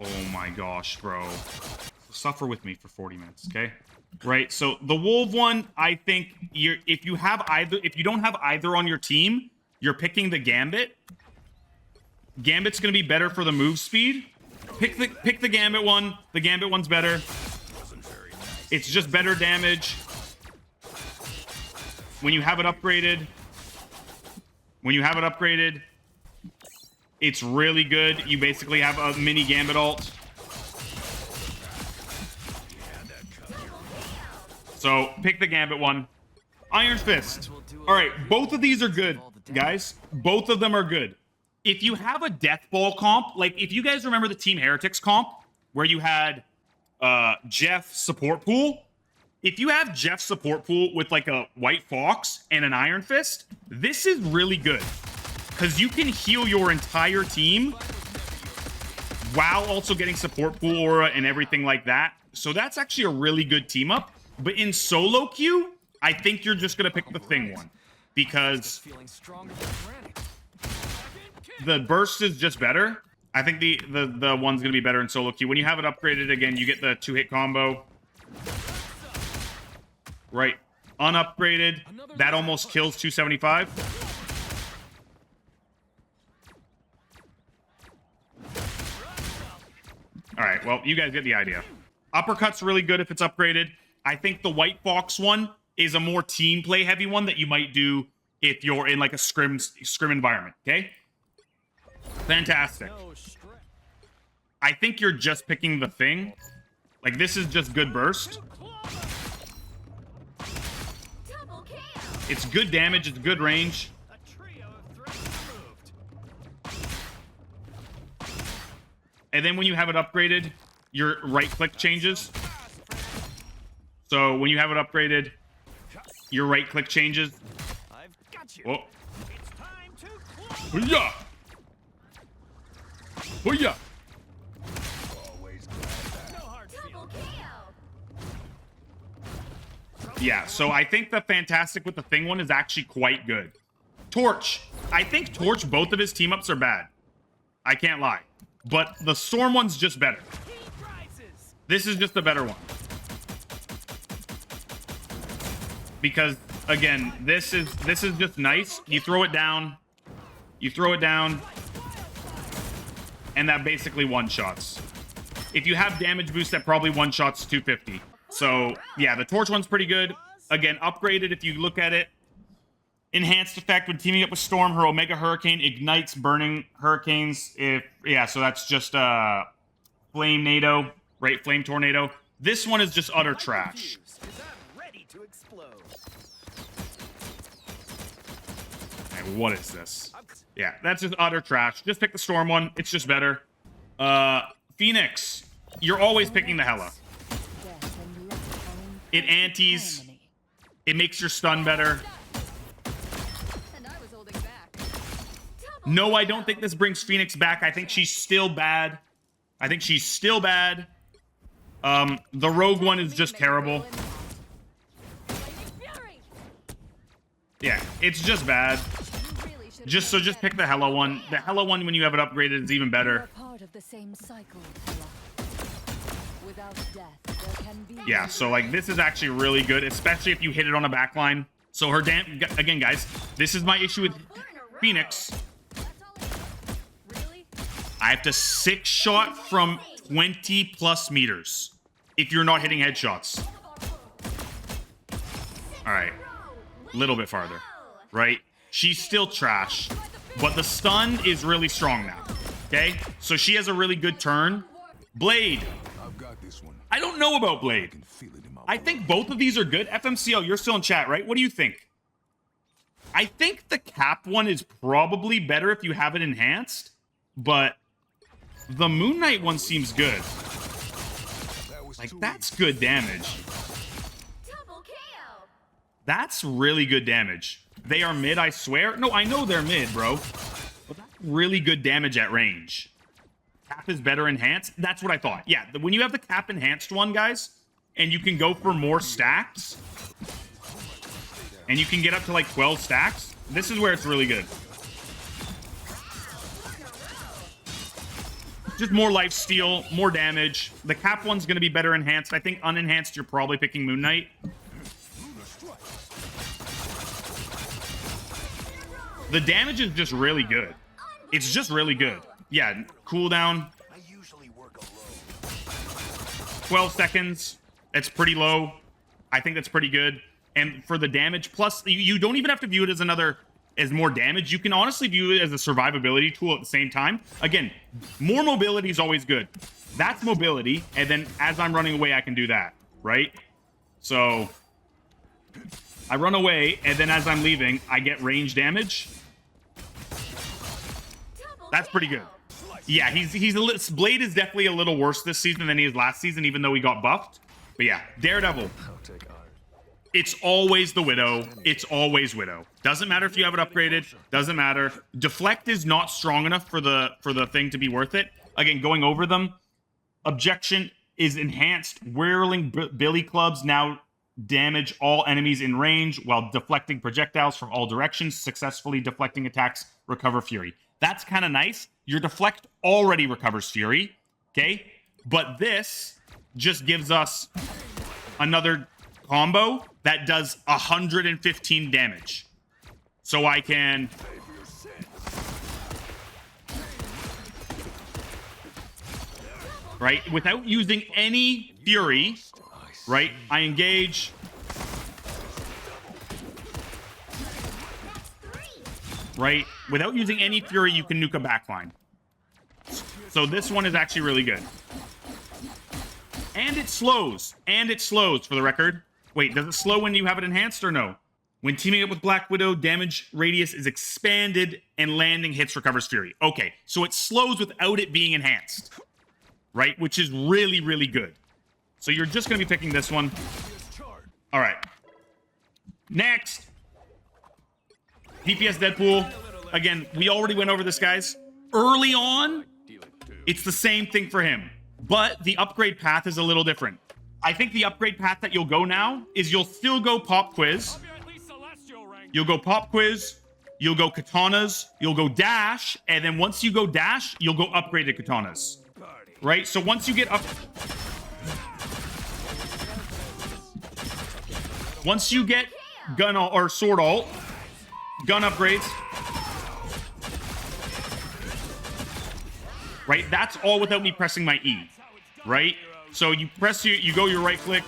Oh my gosh, bro. Suffer with me for 40 minutes, okay? Right, so the Wolf one, I think if you don't have either on your team, you're picking the Gambit. Gambit's gonna be better for the move speed. Pick the Gambit one. The Gambit one's better. It's just better damage. When you have it upgraded, it's really good. You basically have a mini Gambit ult. So pick the Gambit one. Iron Fist. All right, both of these are good, guys. Both of them are good. If you have a Death Ball comp, like if you guys remember the Team Heretics comp, where you had Jeff support pool, if you have Jeff support pool with like a White Fauwkz and an Iron Fist, this is really good. Because you can heal your entire team while also getting support pool aura and everything like that. So that's actually a really good team up. But in solo queue, I think you're just going to pick the Thing one. Because the burst is just better. I think the one's going to be better in solo queue. When you have it upgraded again, you get the 2-hit combo. Right. Unupgraded. That almost kills 275. All right, well, you guys get the idea. Uppercut's really good if it's upgraded. I think the White Fauwkz one is a more team play heavy one that you might do if you're in like a scrim environment, okay? Fantastic. I think you're just picking the Thing. Like, this is just good burst. It's good damage, it's good range. And then when you have it upgraded, your right click changes. So when you have it upgraded, your right click changes. Oh. Booyah! Booyah! Yeah, so I think the Fantastic with the Thing one is actually quite good. Torch. I think Torch, both of his team ups are bad. I can't lie. But the Storm one's just better. This is just a better one. Because, again, this is just nice. You throw it down. You throw it down. and that basically one-shots. If you have damage boost, that probably one-shots 250. So, yeah, the torch one's pretty good. Again, upgraded if you look at it. Enhanced effect when teaming up with Storm, her Omega Hurricane ignites burning hurricanes. So that's just Flame Nado, right? Flame Tornado. This one is just utter trash. And what is this? Yeah, that's just utter trash. Just pick the Storm one. It's just better. Phoenix, you're always picking the Hela. It antis. It makes your stun better. No, I don't think this brings Phoenix back. I think she's still bad. The Rogue one is just terrible. Yeah, it's just bad. Just pick the Hela one. The Hela one, when you have it upgraded, is even better. Yeah, so like this is actually really good, especially if you hit it on a backline. So her again, guys, this is my issue with Phoenix. I have to 6-shot from 20 plus meters if you're not hitting headshots. All right, a little bit farther, right? She's still trash, but the stun is really strong now. Okay, so she has a really good turn. Blade. I don't know about Blade. I think both of these are good. FMCO, you're still in chat, right? What do you think? I think the Cap one is probably better if you have it enhanced, but the Moon Knight one seems good. Like, that's good damage. That's really good damage. They are mid, I swear. No, I know they're mid, bro. But that's really good damage at range. Cap is better enhanced. That's what I thought. Yeah, when you have the Cap enhanced one, guys, and you can go for more stacks, and you can get up to like 12 stacks, this is where it's really good. Just more lifesteal, more damage. The Cap one's going to be better enhanced. I think unenhanced, you're probably picking Moon Knight. The damage is just really good. It's just really good. Yeah, cooldown. 12 seconds. That's pretty low. I think that's pretty good. And for the damage, plus you don't even have to view it as more damage. You can honestly view it as a survivability tool at the same time. Again, more mobility is always good. That's mobility, and then as I'm running away, I can do that, right? So I run away, and then as I'm leaving, I get range damage. That's pretty good. Yeah, Blade is definitely a little worse this season than he is last season, even though he got buffed. But yeah, Daredevil. It's always the Widow. It's always Widow. Doesn't matter if you have it upgraded. Doesn't matter. Deflect is not strong enough for the thing to be worth it. Again, going over them. Objection is enhanced. Whirling billy clubs now damage all enemies in range while deflecting projectiles from all directions. Successfully deflecting attacks recover fury. That's kind of nice. Your deflect already recovers fury. Okay? But this just gives us another combo that does 115 damage. So I can right, without using any fury, right? I engage. Right? Without using any fury, you can nuke a backline. So this one is actually really good. And it slows. And it slows, for the record. Wait, does it slow when you have it enhanced or no? When teaming up with Black Widow, damage radius is expanded and landing hits recovers fury. Okay, so it slows without it being enhanced. Right? Which is really, really good. So you're just going to be picking this one. All right. Next. DPS Deadpool. Again, we already went over this, guys. Early on, it's the same thing for him. But the upgrade path is a little different. I think the upgrade path that you'll go now is you'll still go Pop Quiz. You'll go Pop Quiz. You'll go Katanas. You'll go Dash. And then once you go Dash, you'll go upgraded Katanas. Right? So once you get up... Once you get gun or sword alt, gun upgrades. right? That's all without me pressing my E, right? So you press you go your right click.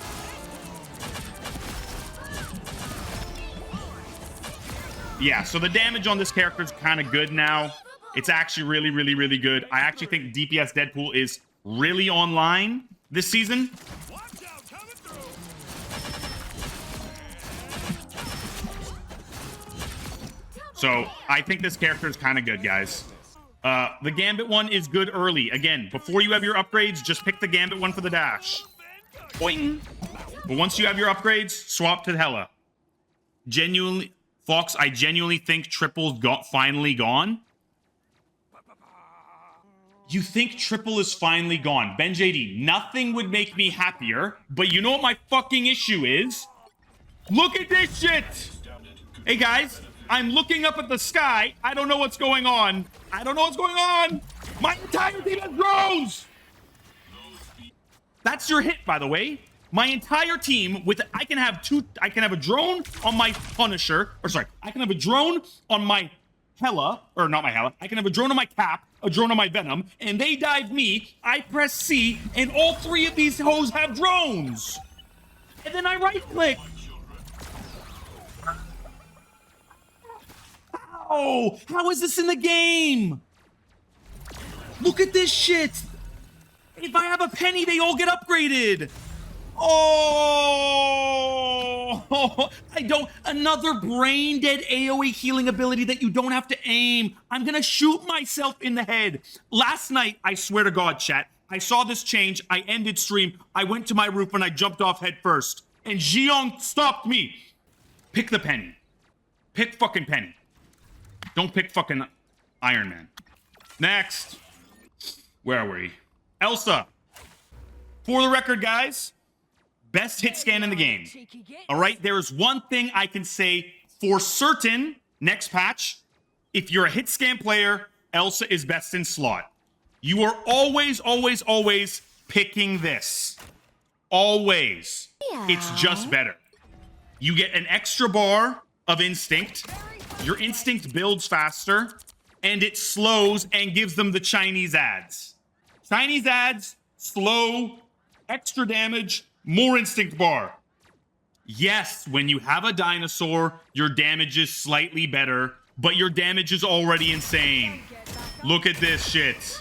Yeah, so the damage on this character is kind of good now. It's actually really, really, really good. I actually think DPS Deadpool is really online this season. So I think this character is kind of good, guys. The Gambit one is good early. Again, before you have your upgrades, just pick the Gambit one for the dash. Boing. But once you have your upgrades, swap to Hela. Genuinely, Fauwkz, I genuinely think Triple's finally gone. You think Triple is finally gone. Ben JD, nothing would make me happier, but you know what my fucking issue is? Look at this shit! Hey guys, I'm looking up at the sky. I don't know what's going on. I don't know what's going on. My entire team has drones! That's your hit, by the way. My entire team with I can have a drone on my Punisher, or sorry, I can have a drone on my Hela, or not my Hela. I can have a drone on my Cap, a drone on my Venom, and they dive me. I press C, and all three of these hoes have drones. And then I right click. Oh, how is this in the game? Look at this shit. If I have a penny, they all get upgraded. Oh, I don't. Another brain dead AoE healing ability that you don't have to aim. I'm gonna shoot myself in the head. Last night, I swear to God, chat, I saw this change. I ended stream. I went to my roof and I jumped off head first. And Xiong stopped me. Pick the penny. Pick fucking penny. Don't pick fucking Iron Man. Next. Where are we? Elsa. For the record, guys, best hit scan in the game. All right, there's one thing I can say for certain next patch. If you're a hit scan player, Elsa is best in slot. You are always, always, always picking this. Always. Yeah. It's just better. You get an extra bar of instinct. Your instinct builds faster, and it slows and gives them the Chinese ads. Chinese ads, slow, extra damage, more instinct bar. Yes, when you have a dinosaur, your damage is slightly better, but your damage is already insane. Look at this shit.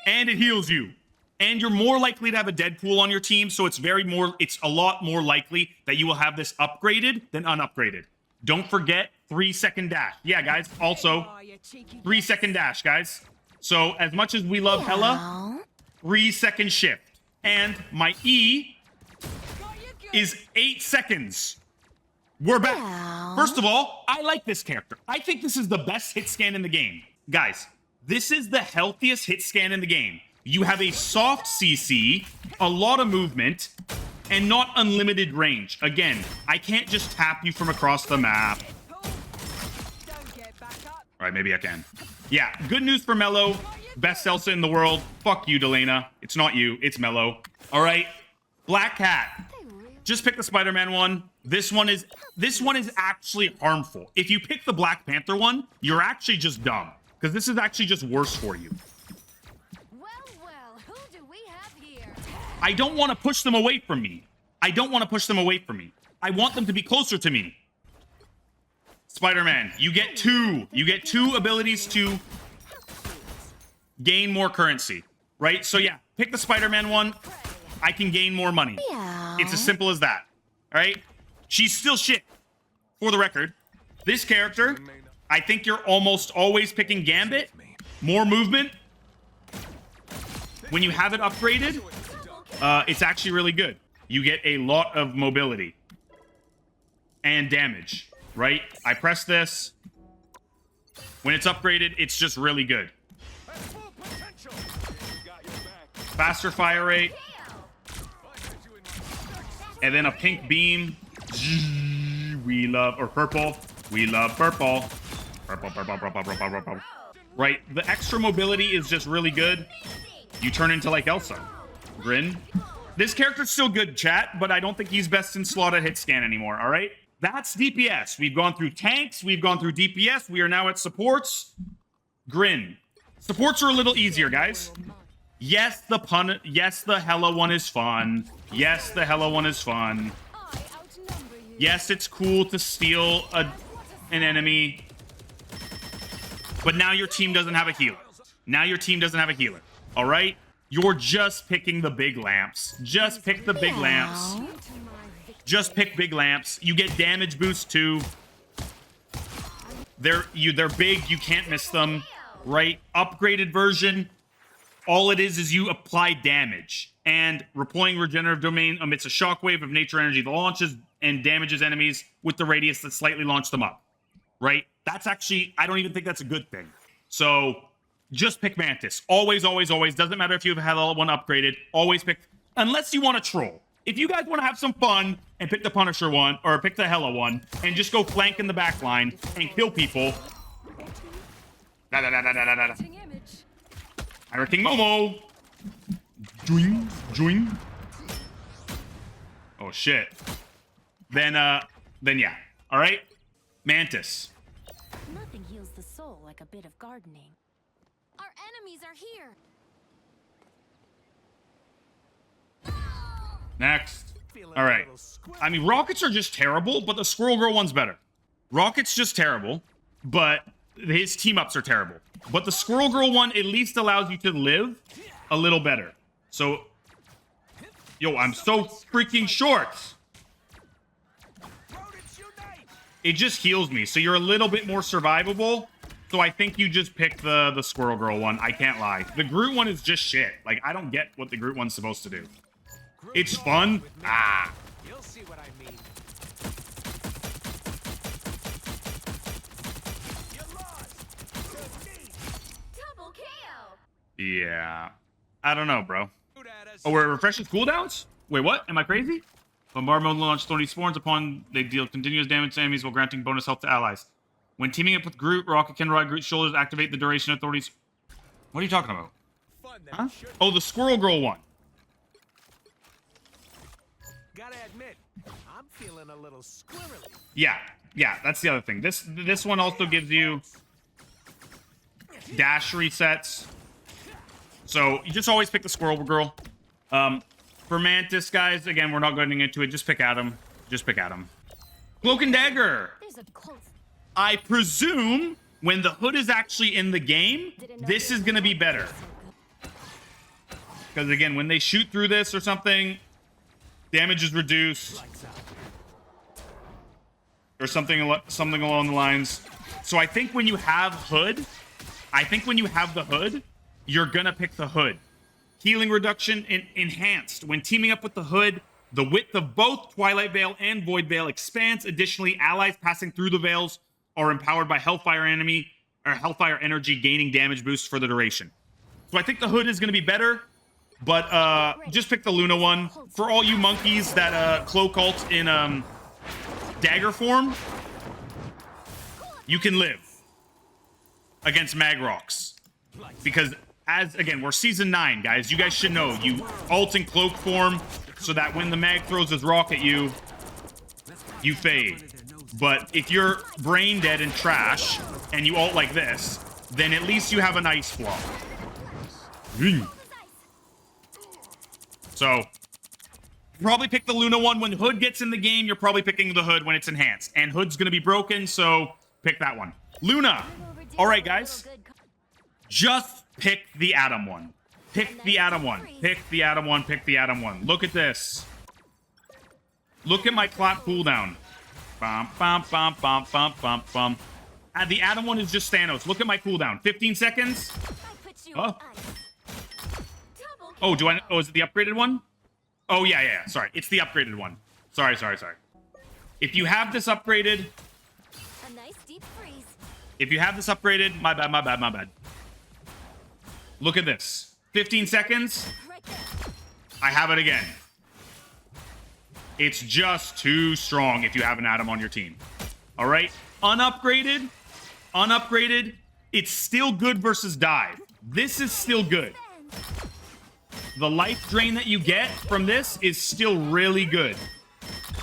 And it heals you. And you're more likely to have a Deadpool on your team, so it's a lot more likely that you will have this upgraded than unupgraded. Don't forget 3-second dash. Yeah, guys, also 3-second dash, guys. So as much as we love Hela, 3-second shift. And my E is 8 seconds. We're back. First of all, I like this character. I think this is the best hit scan in the game. Guys, this is the healthiest hit scan in the game. You have a soft CC, a lot of movement, and not unlimited range. Again, I can't just tap you from across the map. All right, maybe I can. Yeah, good news for Mello. Best Elsa in the world. Fuck you, Delana. It's not you, it's Mello. All right, Black Cat. Just pick the Spider-Man one. This one is actually harmful. If you pick the Black Panther one, you're actually just dumb, because this is actually just worse for you. I don't want to push them away from me. I want them to be closer to me. Spider-Man, you get two. You get two abilities to gain more currency, right? So yeah, pick the Spider-Man one. I can gain more money. Yeah. It's as simple as that, all right? She's still shit, for the record. This character, I think you're almost always picking Gambit. More movement. When you have it upgraded, it's actually really good. You get a lot of mobility and damage, right? I press this. When it's upgraded, it's just really good. Faster fire rate. And then a pink beam. We love, or purple. We love purple. Purple, purple, purple, purple, purple. Right, the extra mobility is just really good. You turn into like Elsa. Grin. This character's still good, chat, but I don't think he's best in slot at hit scan anymore, all right? That's DPS. We've gone through tanks. We've gone through DPS. We are now at supports. Grin. Supports are a little easier, guys. Yes, the Hella one is fun. Yes, the Hella one is fun. Yes, it's cool to steal an enemy. But now your team doesn't have a healer. Now your team doesn't have a healer. All right? You're just picking the big lamps. Just pick the big lamps. Just pick big lamps. You get damage boost too. They're big. You can't miss them. Right? Upgraded version. All it is you apply damage. And Reploying Regenerative Domain emits a shockwave of nature energy that launches and damages enemies with the radius that slightly launched them up. Right? That's actually, I don't even think that's a good thing. So just pick Mantis. Always, always, always. Doesn't matter if you've had one upgraded. Always pick, unless you want to troll. If you guys want to have some fun and pick the Punisher one or pick the Hella one and just go flank in the back line and kill people. Pirate King Momo. Joing, joing. Oh shit. Then yeah. All right. Mantis. Nothing heals the soul like a bit of gardening. Our enemies are here. Next. All right. I mean, rockets are just terrible, but the Squirrel Girl one's better. Rocket's just terrible, but his team ups are terrible. But the Squirrel Girl one at least allows you to live a little better. So, yo, I'm so freaking short. It just heals me, so you're a little bit more survivable. So I think you just pick the Squirrel Girl one. I can't lie. The Groot one is just shit. Like, I don't get what the Groot one's supposed to do. It's fun. Ah. You'll see what I mean. You lost. Double KO. Yeah. I don't know, bro. Oh, where it refreshes cooldowns? Wait, what? Am I crazy? Bombardment will launch thorny spawns upon they deal continuous damage to enemies while granting bonus health to allies. When teaming up with Groot, Rocket can ride Groot's shoulders, activate the duration of thorny. What are you talking about? Huh? Oh, the Squirrel Girl one. Gotta admit, I'm feeling a little squirrely. Yeah, that's the other thing. This one also gives you dash resets. So you just always pick the Squirrel Girl. For Mantis, guys, again, we're not going into it. Just pick Adam. Just pick Adam. Cloak and Dagger. There's a cult. I presume when the hood is actually in the game, this is going to be better. Because, again, when they shoot through this or something, damage is reduced. Or something along the lines. So I think when you have hood, you're going to pick the hood. Healing reduction enhanced. When teaming up with the hood, the width of both Twilight Veil and Void Veil expands. Additionally, allies passing through the veils are empowered by Hellfire energy, gaining damage boost for the duration. So I think the hood is going to be better, but just pick the Luna one. For all you monkeys that cloak ult in dagger form, you can live against Magrox. Because again, we're season 9, guys. You guys should know. You ult in cloak form so that when the mag throws his rock at you, you fade. But if you're brain dead and trash and you ult like this, then at least you have an ice block. So, probably pick the Luna one. When Hood gets in the game, you're probably picking the Hood when it's enhanced. And Hood's going to be broken, so pick that one. Luna. All right, guys. Just pick the Atom one. Pick the Atom one. Pick the Atom one. Pick the Atom one. Look at this. Look at my clap cooldown. Bum, bum, bum, bum, bum, bum, bum. And the Atom one is just Thanos. Look at my cooldown. 15 seconds. Oh. Oh, oh, is it the upgraded one? Oh, yeah. Sorry. It's the upgraded one. Sorry. If you have this upgraded... A nice deep freeze. If you have this upgraded... My bad. Look at this. 15 seconds. I have it again. It's just too strong if you have an Atom on your team. All right? Unupgraded, it's still good versus dive. This is still good. The life drain that you get from this is still really good.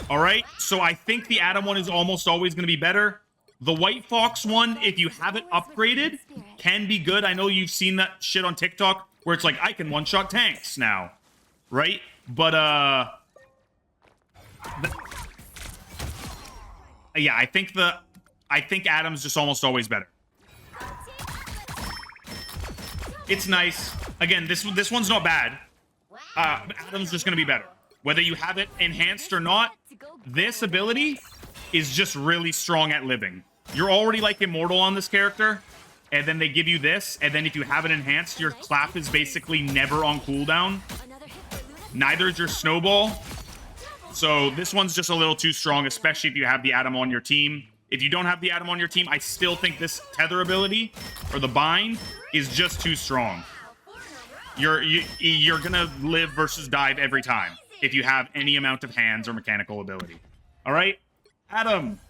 All right? So I think the Atom one is almost always going to be better. The white Fauwkz one, if you have it upgraded, can be good. I know you've seen that shit on TikTok where it's like, I can one-shot tanks now, right? But, yeah, I think Adam's just almost always better. It's nice. Again, this one's not bad. Adam's just gonna be better. Whether you have it enhanced or not, this ability is just really strong at living. You're already like immortal on this character, and then they give you this, and then if you have it enhanced, your clap is basically never on cooldown. Neither is your snowball. So this one's just a little too strong, especially if you have the Adam on your team. If you don't have the Adam on your team, I still think this tether ability, or the bind, is just too strong. You're gonna live versus dive every time if you have any amount of hands or mechanical ability. All right, Adam.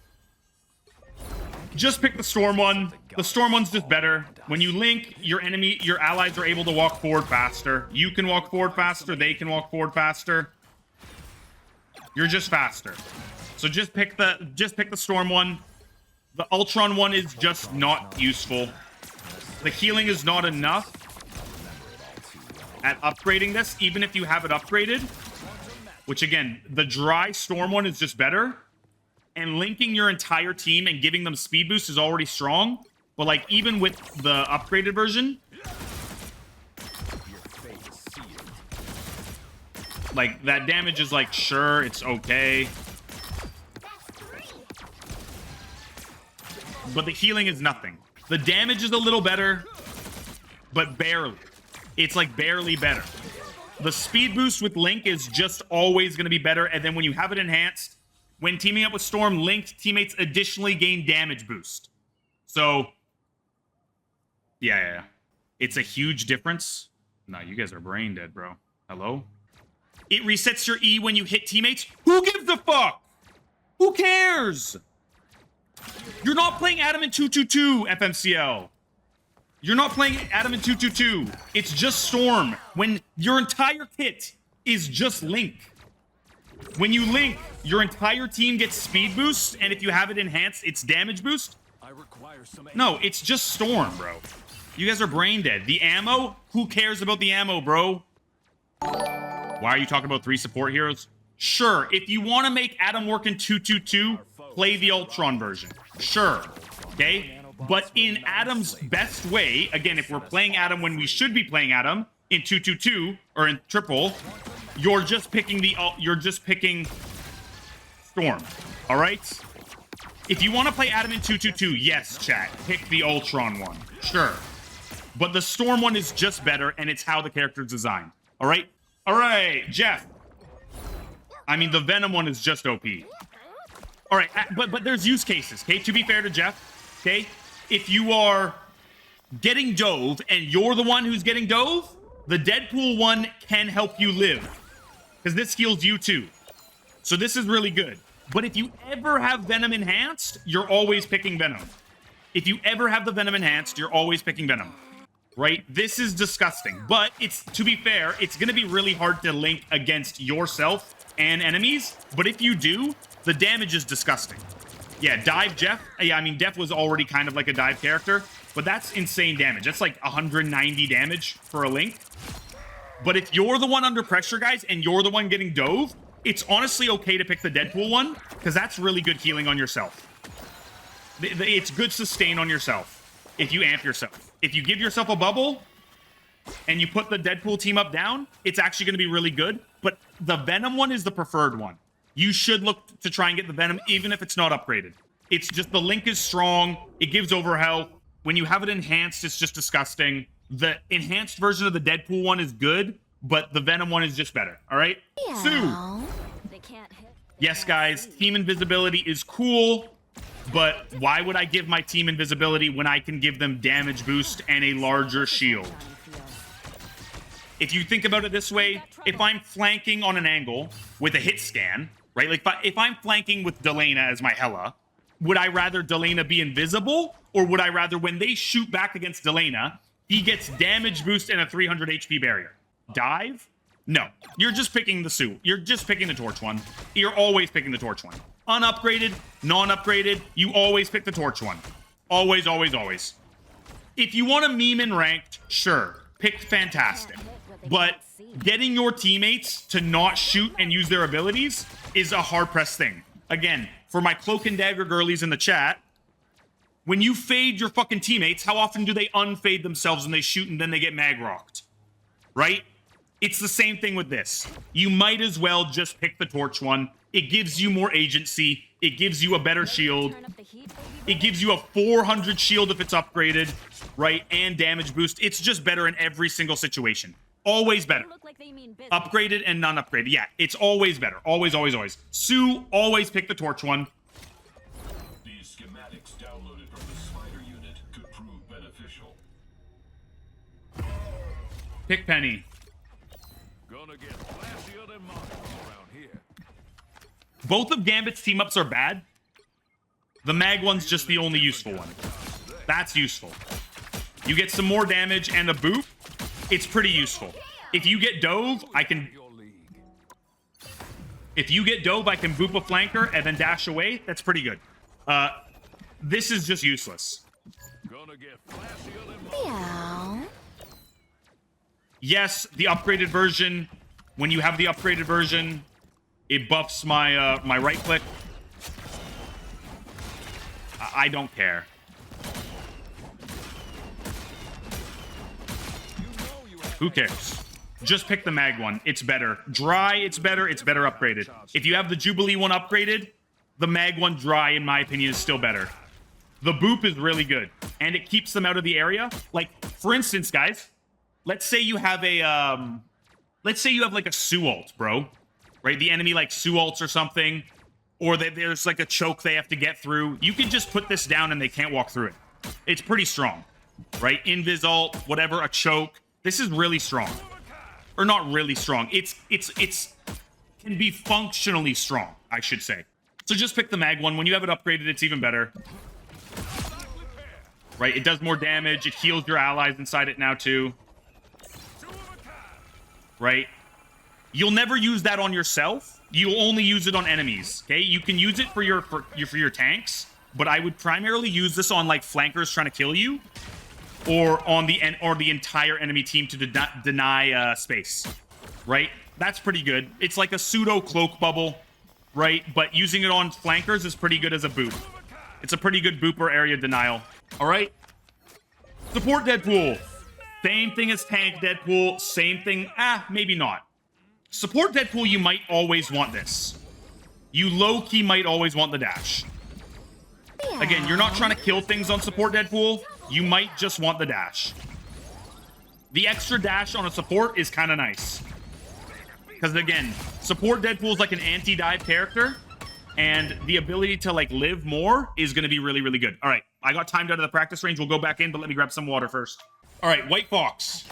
Just pick the storm one. The storm one's just better. When you link, your allies are able to walk forward faster. You can walk forward faster. They can walk forward faster. You're just faster. So just pick the storm one. The Ultron one is just not useful. The healing is not enough at upgrading this, even if you have it upgraded. Which again, the dry storm one is just better. And linking your entire team and giving them speed boost is already strong. But like even with the upgraded version, like that damage is like, sure, it's okay. But the healing is nothing. The damage is a little better, but barely. It's like barely better. The speed boost with Link is just always going to be better. And then when you have it enhanced, when teaming up with Storm, linked teammates additionally gain damage boost. So, yeah. It's a huge difference. No, you guys are brain dead, bro. Hello? It resets your E when you hit teammates. Who gives a fuck? Who cares? You're not playing Adam in 222, FMCL. You're not playing Adam in 222. It's just Storm. When your entire kit is just Link. When you link, your entire team gets speed boost, and if you have it enhanced, it's damage boost. No, it's just Storm, bro. You guys are brain dead. The ammo? Who cares about the ammo, bro? Why are you talking about 3 support heroes? Sure, if you want to make Adam work in 222, play the Ultron version. Sure, okay? But in Adam's best way, again, if we're playing Adam when we should be playing Adam in 222 or in triple, you're just picking Storm. All right? If you want to play Adam in 222, yes, chat, pick the Ultron one. Sure. But the Storm one is just better, and it's how the character's designed. All right? All right, Jeff. I mean, the Venom one is just OP. All right, but there's use cases, okay? To be fair to Jeff, okay? If you are getting dove and you're the one who's getting dove, the Deadpool one can help you live. Because this heals you too. So this is really good. But if you ever have Venom enhanced, you're always picking Venom. If you ever have the Venom enhanced, you're always picking Venom. Right? This is disgusting. But it's, to be fair, it's going to be really hard to link against yourself and enemies. But if you do, the damage is disgusting. Yeah, dive Jeff. Yeah, I mean, Def was already kind of like a dive character. But that's insane damage. That's like 190 damage for a link. But if you're the one under pressure, guys, and you're the one getting dove, it's honestly okay to pick the Deadpool one, because that's really good healing on yourself. It's good sustain on yourself if you amp yourself. If you give yourself a bubble and you put the Deadpool team up down, it's actually going to be really good. But the Venom one is the preferred one. You should look to try and get the Venom, even if it's not upgraded. It's just the link is strong. It gives over health. When you have it enhanced, it's just disgusting. The enhanced version of the Deadpool one is good, but the Venom one is just better. All right? Sue. Yes, guys, team invisibility is cool, but why would I give my team invisibility when I can give them damage boost and a larger shield? If you think about it this way, if I'm flanking on an angle with a hit scan, right? Like if I'm flanking with Delana as my Hela, would I rather Delana be invisible, or would I rather when they shoot back against Delana, he gets damage boost and a 300 HP barrier? Dive? No. You're just picking the Sue. You're just picking the Torch one. You're always picking the Torch one. Unupgraded, non-upgraded, you always pick the torch one. Always, always, always. If you want to meme in ranked, sure, pick fantastic. But getting your teammates to not shoot and use their abilities is a hard-pressed thing. Again, for my cloak and dagger girlies in the chat, when you fade your fucking teammates, how often do they unfade themselves when they shoot and then they get mag rocked? Right? It's the same thing with this. You might as well just pick the torch one. It gives you more agency. It gives you a better shield. It gives you a 400 shield if it's upgraded, right? And damage boost. It's just better in every single situation. Always better. Upgraded and non-upgraded. Yeah, it's always better. Always, always, always. Sue, always pick the torch one. These schematics downloaded from the spider unit could prove beneficial. Pick Penny. Gonna get flashier than Marvel around here. Both of Gambit's team-ups are bad. The mag one's just the only useful one. That's useful. You get some more damage and a boop. It's pretty useful. If you get Dove, I can... If you get Dove, I can boop a flanker and then dash away. That's pretty good. This is just useless. Gonna get flashier than Meow. Yes, the upgraded version. When you have the upgraded version, it buffs my my right click. I don't care. Who cares? Just pick the mag one. It's better. Dry, it's better. It's better upgraded. If you have the Jubilee one upgraded, the mag one dry, in my opinion, is still better. The boop is really good, and it keeps them out of the area. Like, for instance, guys, let's say you have a, let's say you have like a Sue ult, bro, right? The enemy like Sue ults or something, or there's like a choke they have to get through. You can just put this down and they can't walk through it. It's pretty strong, right? Invis ult, whatever, a choke. This is really strong, or not really strong. It's can be functionally strong, I should say. So just pick the mag one. When you have it upgraded, it's even better. Right, it does more damage. It heals your allies inside it now too. Right? You'll never use that on yourself. You'll only use it on enemies. Okay? You can use it for your tanks, but I would primarily use this on like flankers trying to kill you, or on the entire enemy team to deny space. Right? That's pretty good. It's like a pseudo cloak bubble, right? But using it on flankers is pretty good as a boop. It's a pretty good boop or area denial. All right? Support Deadpool. Same thing as tank Deadpool. Same thing. Maybe not. Support Deadpool, you might always want this. You low-key might always want the dash. Again, you're not trying to kill things on support Deadpool. You might just want the dash. The extra dash on a support is kind of nice. Because again, support Deadpool is like an anti-dive character, and the ability to like live more is going to be really, really good. All right, I got timed out of the practice range. We'll go back in, but let me grab some water first. All right, White Fauwkz.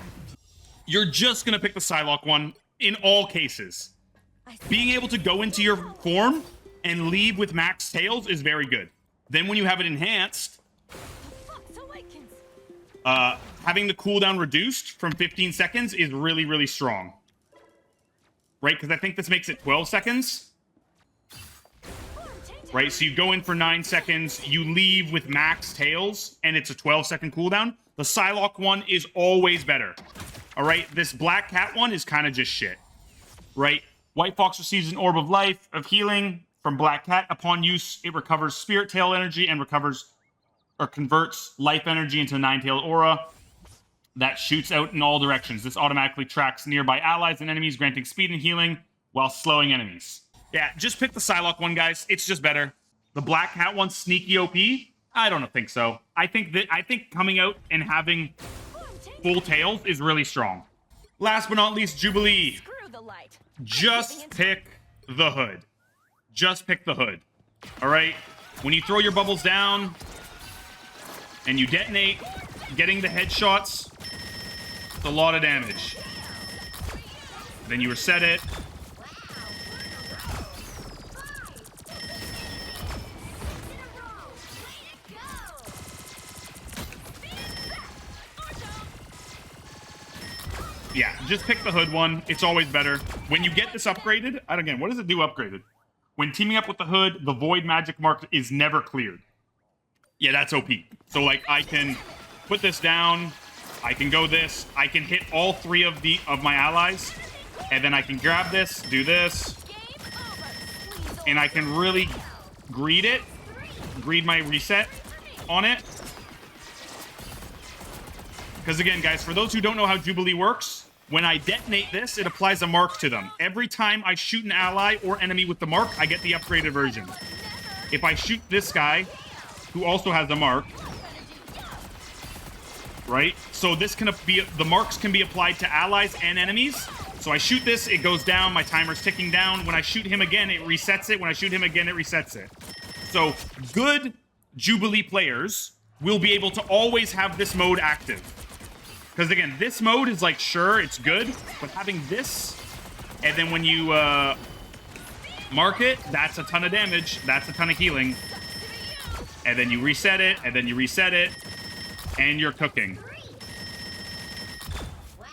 You're just going to pick the Psylocke one in all cases. Being able to go into your form and leave with max tails is very good. Then when you have it enhanced, having the cooldown reduced from 15 seconds is really, really strong. Right? Because I think this makes it 12 seconds. Right? So you go in for 9 seconds, you leave with max tails, and it's a 12-second cooldown. The Psylocke one is always better. All right? This Black Cat one is kind of just shit. Right? White Fauwkz receives an Orb of Life, of healing from Black Cat. Upon use, it recovers Spirit Tail energy and recovers or converts life energy into a 9-tailed aura that shoots out in all directions. This automatically tracks nearby allies and enemies, granting speed and healing while slowing enemies. Yeah, just pick the Psylocke one, guys. It's just better. The Black Hat one's sneaky OP? I don't think so. I think coming out and having full tails is really strong. Last but not least, Jubilee. Just pick the hood. Just pick the hood. All right? When you throw your bubbles down and you detonate, getting the headshots, it's a lot of damage. Then you reset it. Yeah, just pick the hood one. It's always better. When you get this upgraded, and again, what does it do upgraded? when teaming up with the Hood, the Void magic mark is never cleared. Yeah, that's OP. So, like, I can put this down. I can go this. I can hit all 3 of my allies. And then I can grab this, do this. And I can really greed it. Greed my reset on it. Because again, guys, for those who don't know how Jubilee works, when I detonate this, it applies a mark to them. Every time I shoot an ally or enemy with the mark, I get the upgraded version. If I shoot this guy, who also has the mark, right? So this can be, the marks can be applied to allies and enemies. So I shoot this, it goes down, my timer's ticking down. When I shoot him again, it resets it. When I shoot him again, it resets it. So good Jubilee players will be able to always have this mode active. Because again, this mode is like, sure, it's good, but having this, and then when you mark it, that's a ton of damage, that's a ton of healing. And then you reset it, and then you reset it, and you're cooking.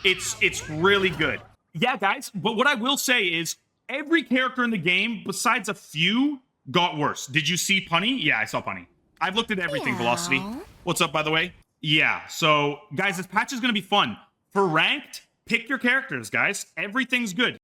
It's really good. Yeah, guys, but what I will say is every character in the game, besides a few, got worse. Did you see Punny? Yeah, I saw Punny. I've looked at everything, Yeah. Velocity. What's up, by the way? Yeah, so, guys, this patch is going to be fun. For ranked, pick your characters, guys. Everything's good.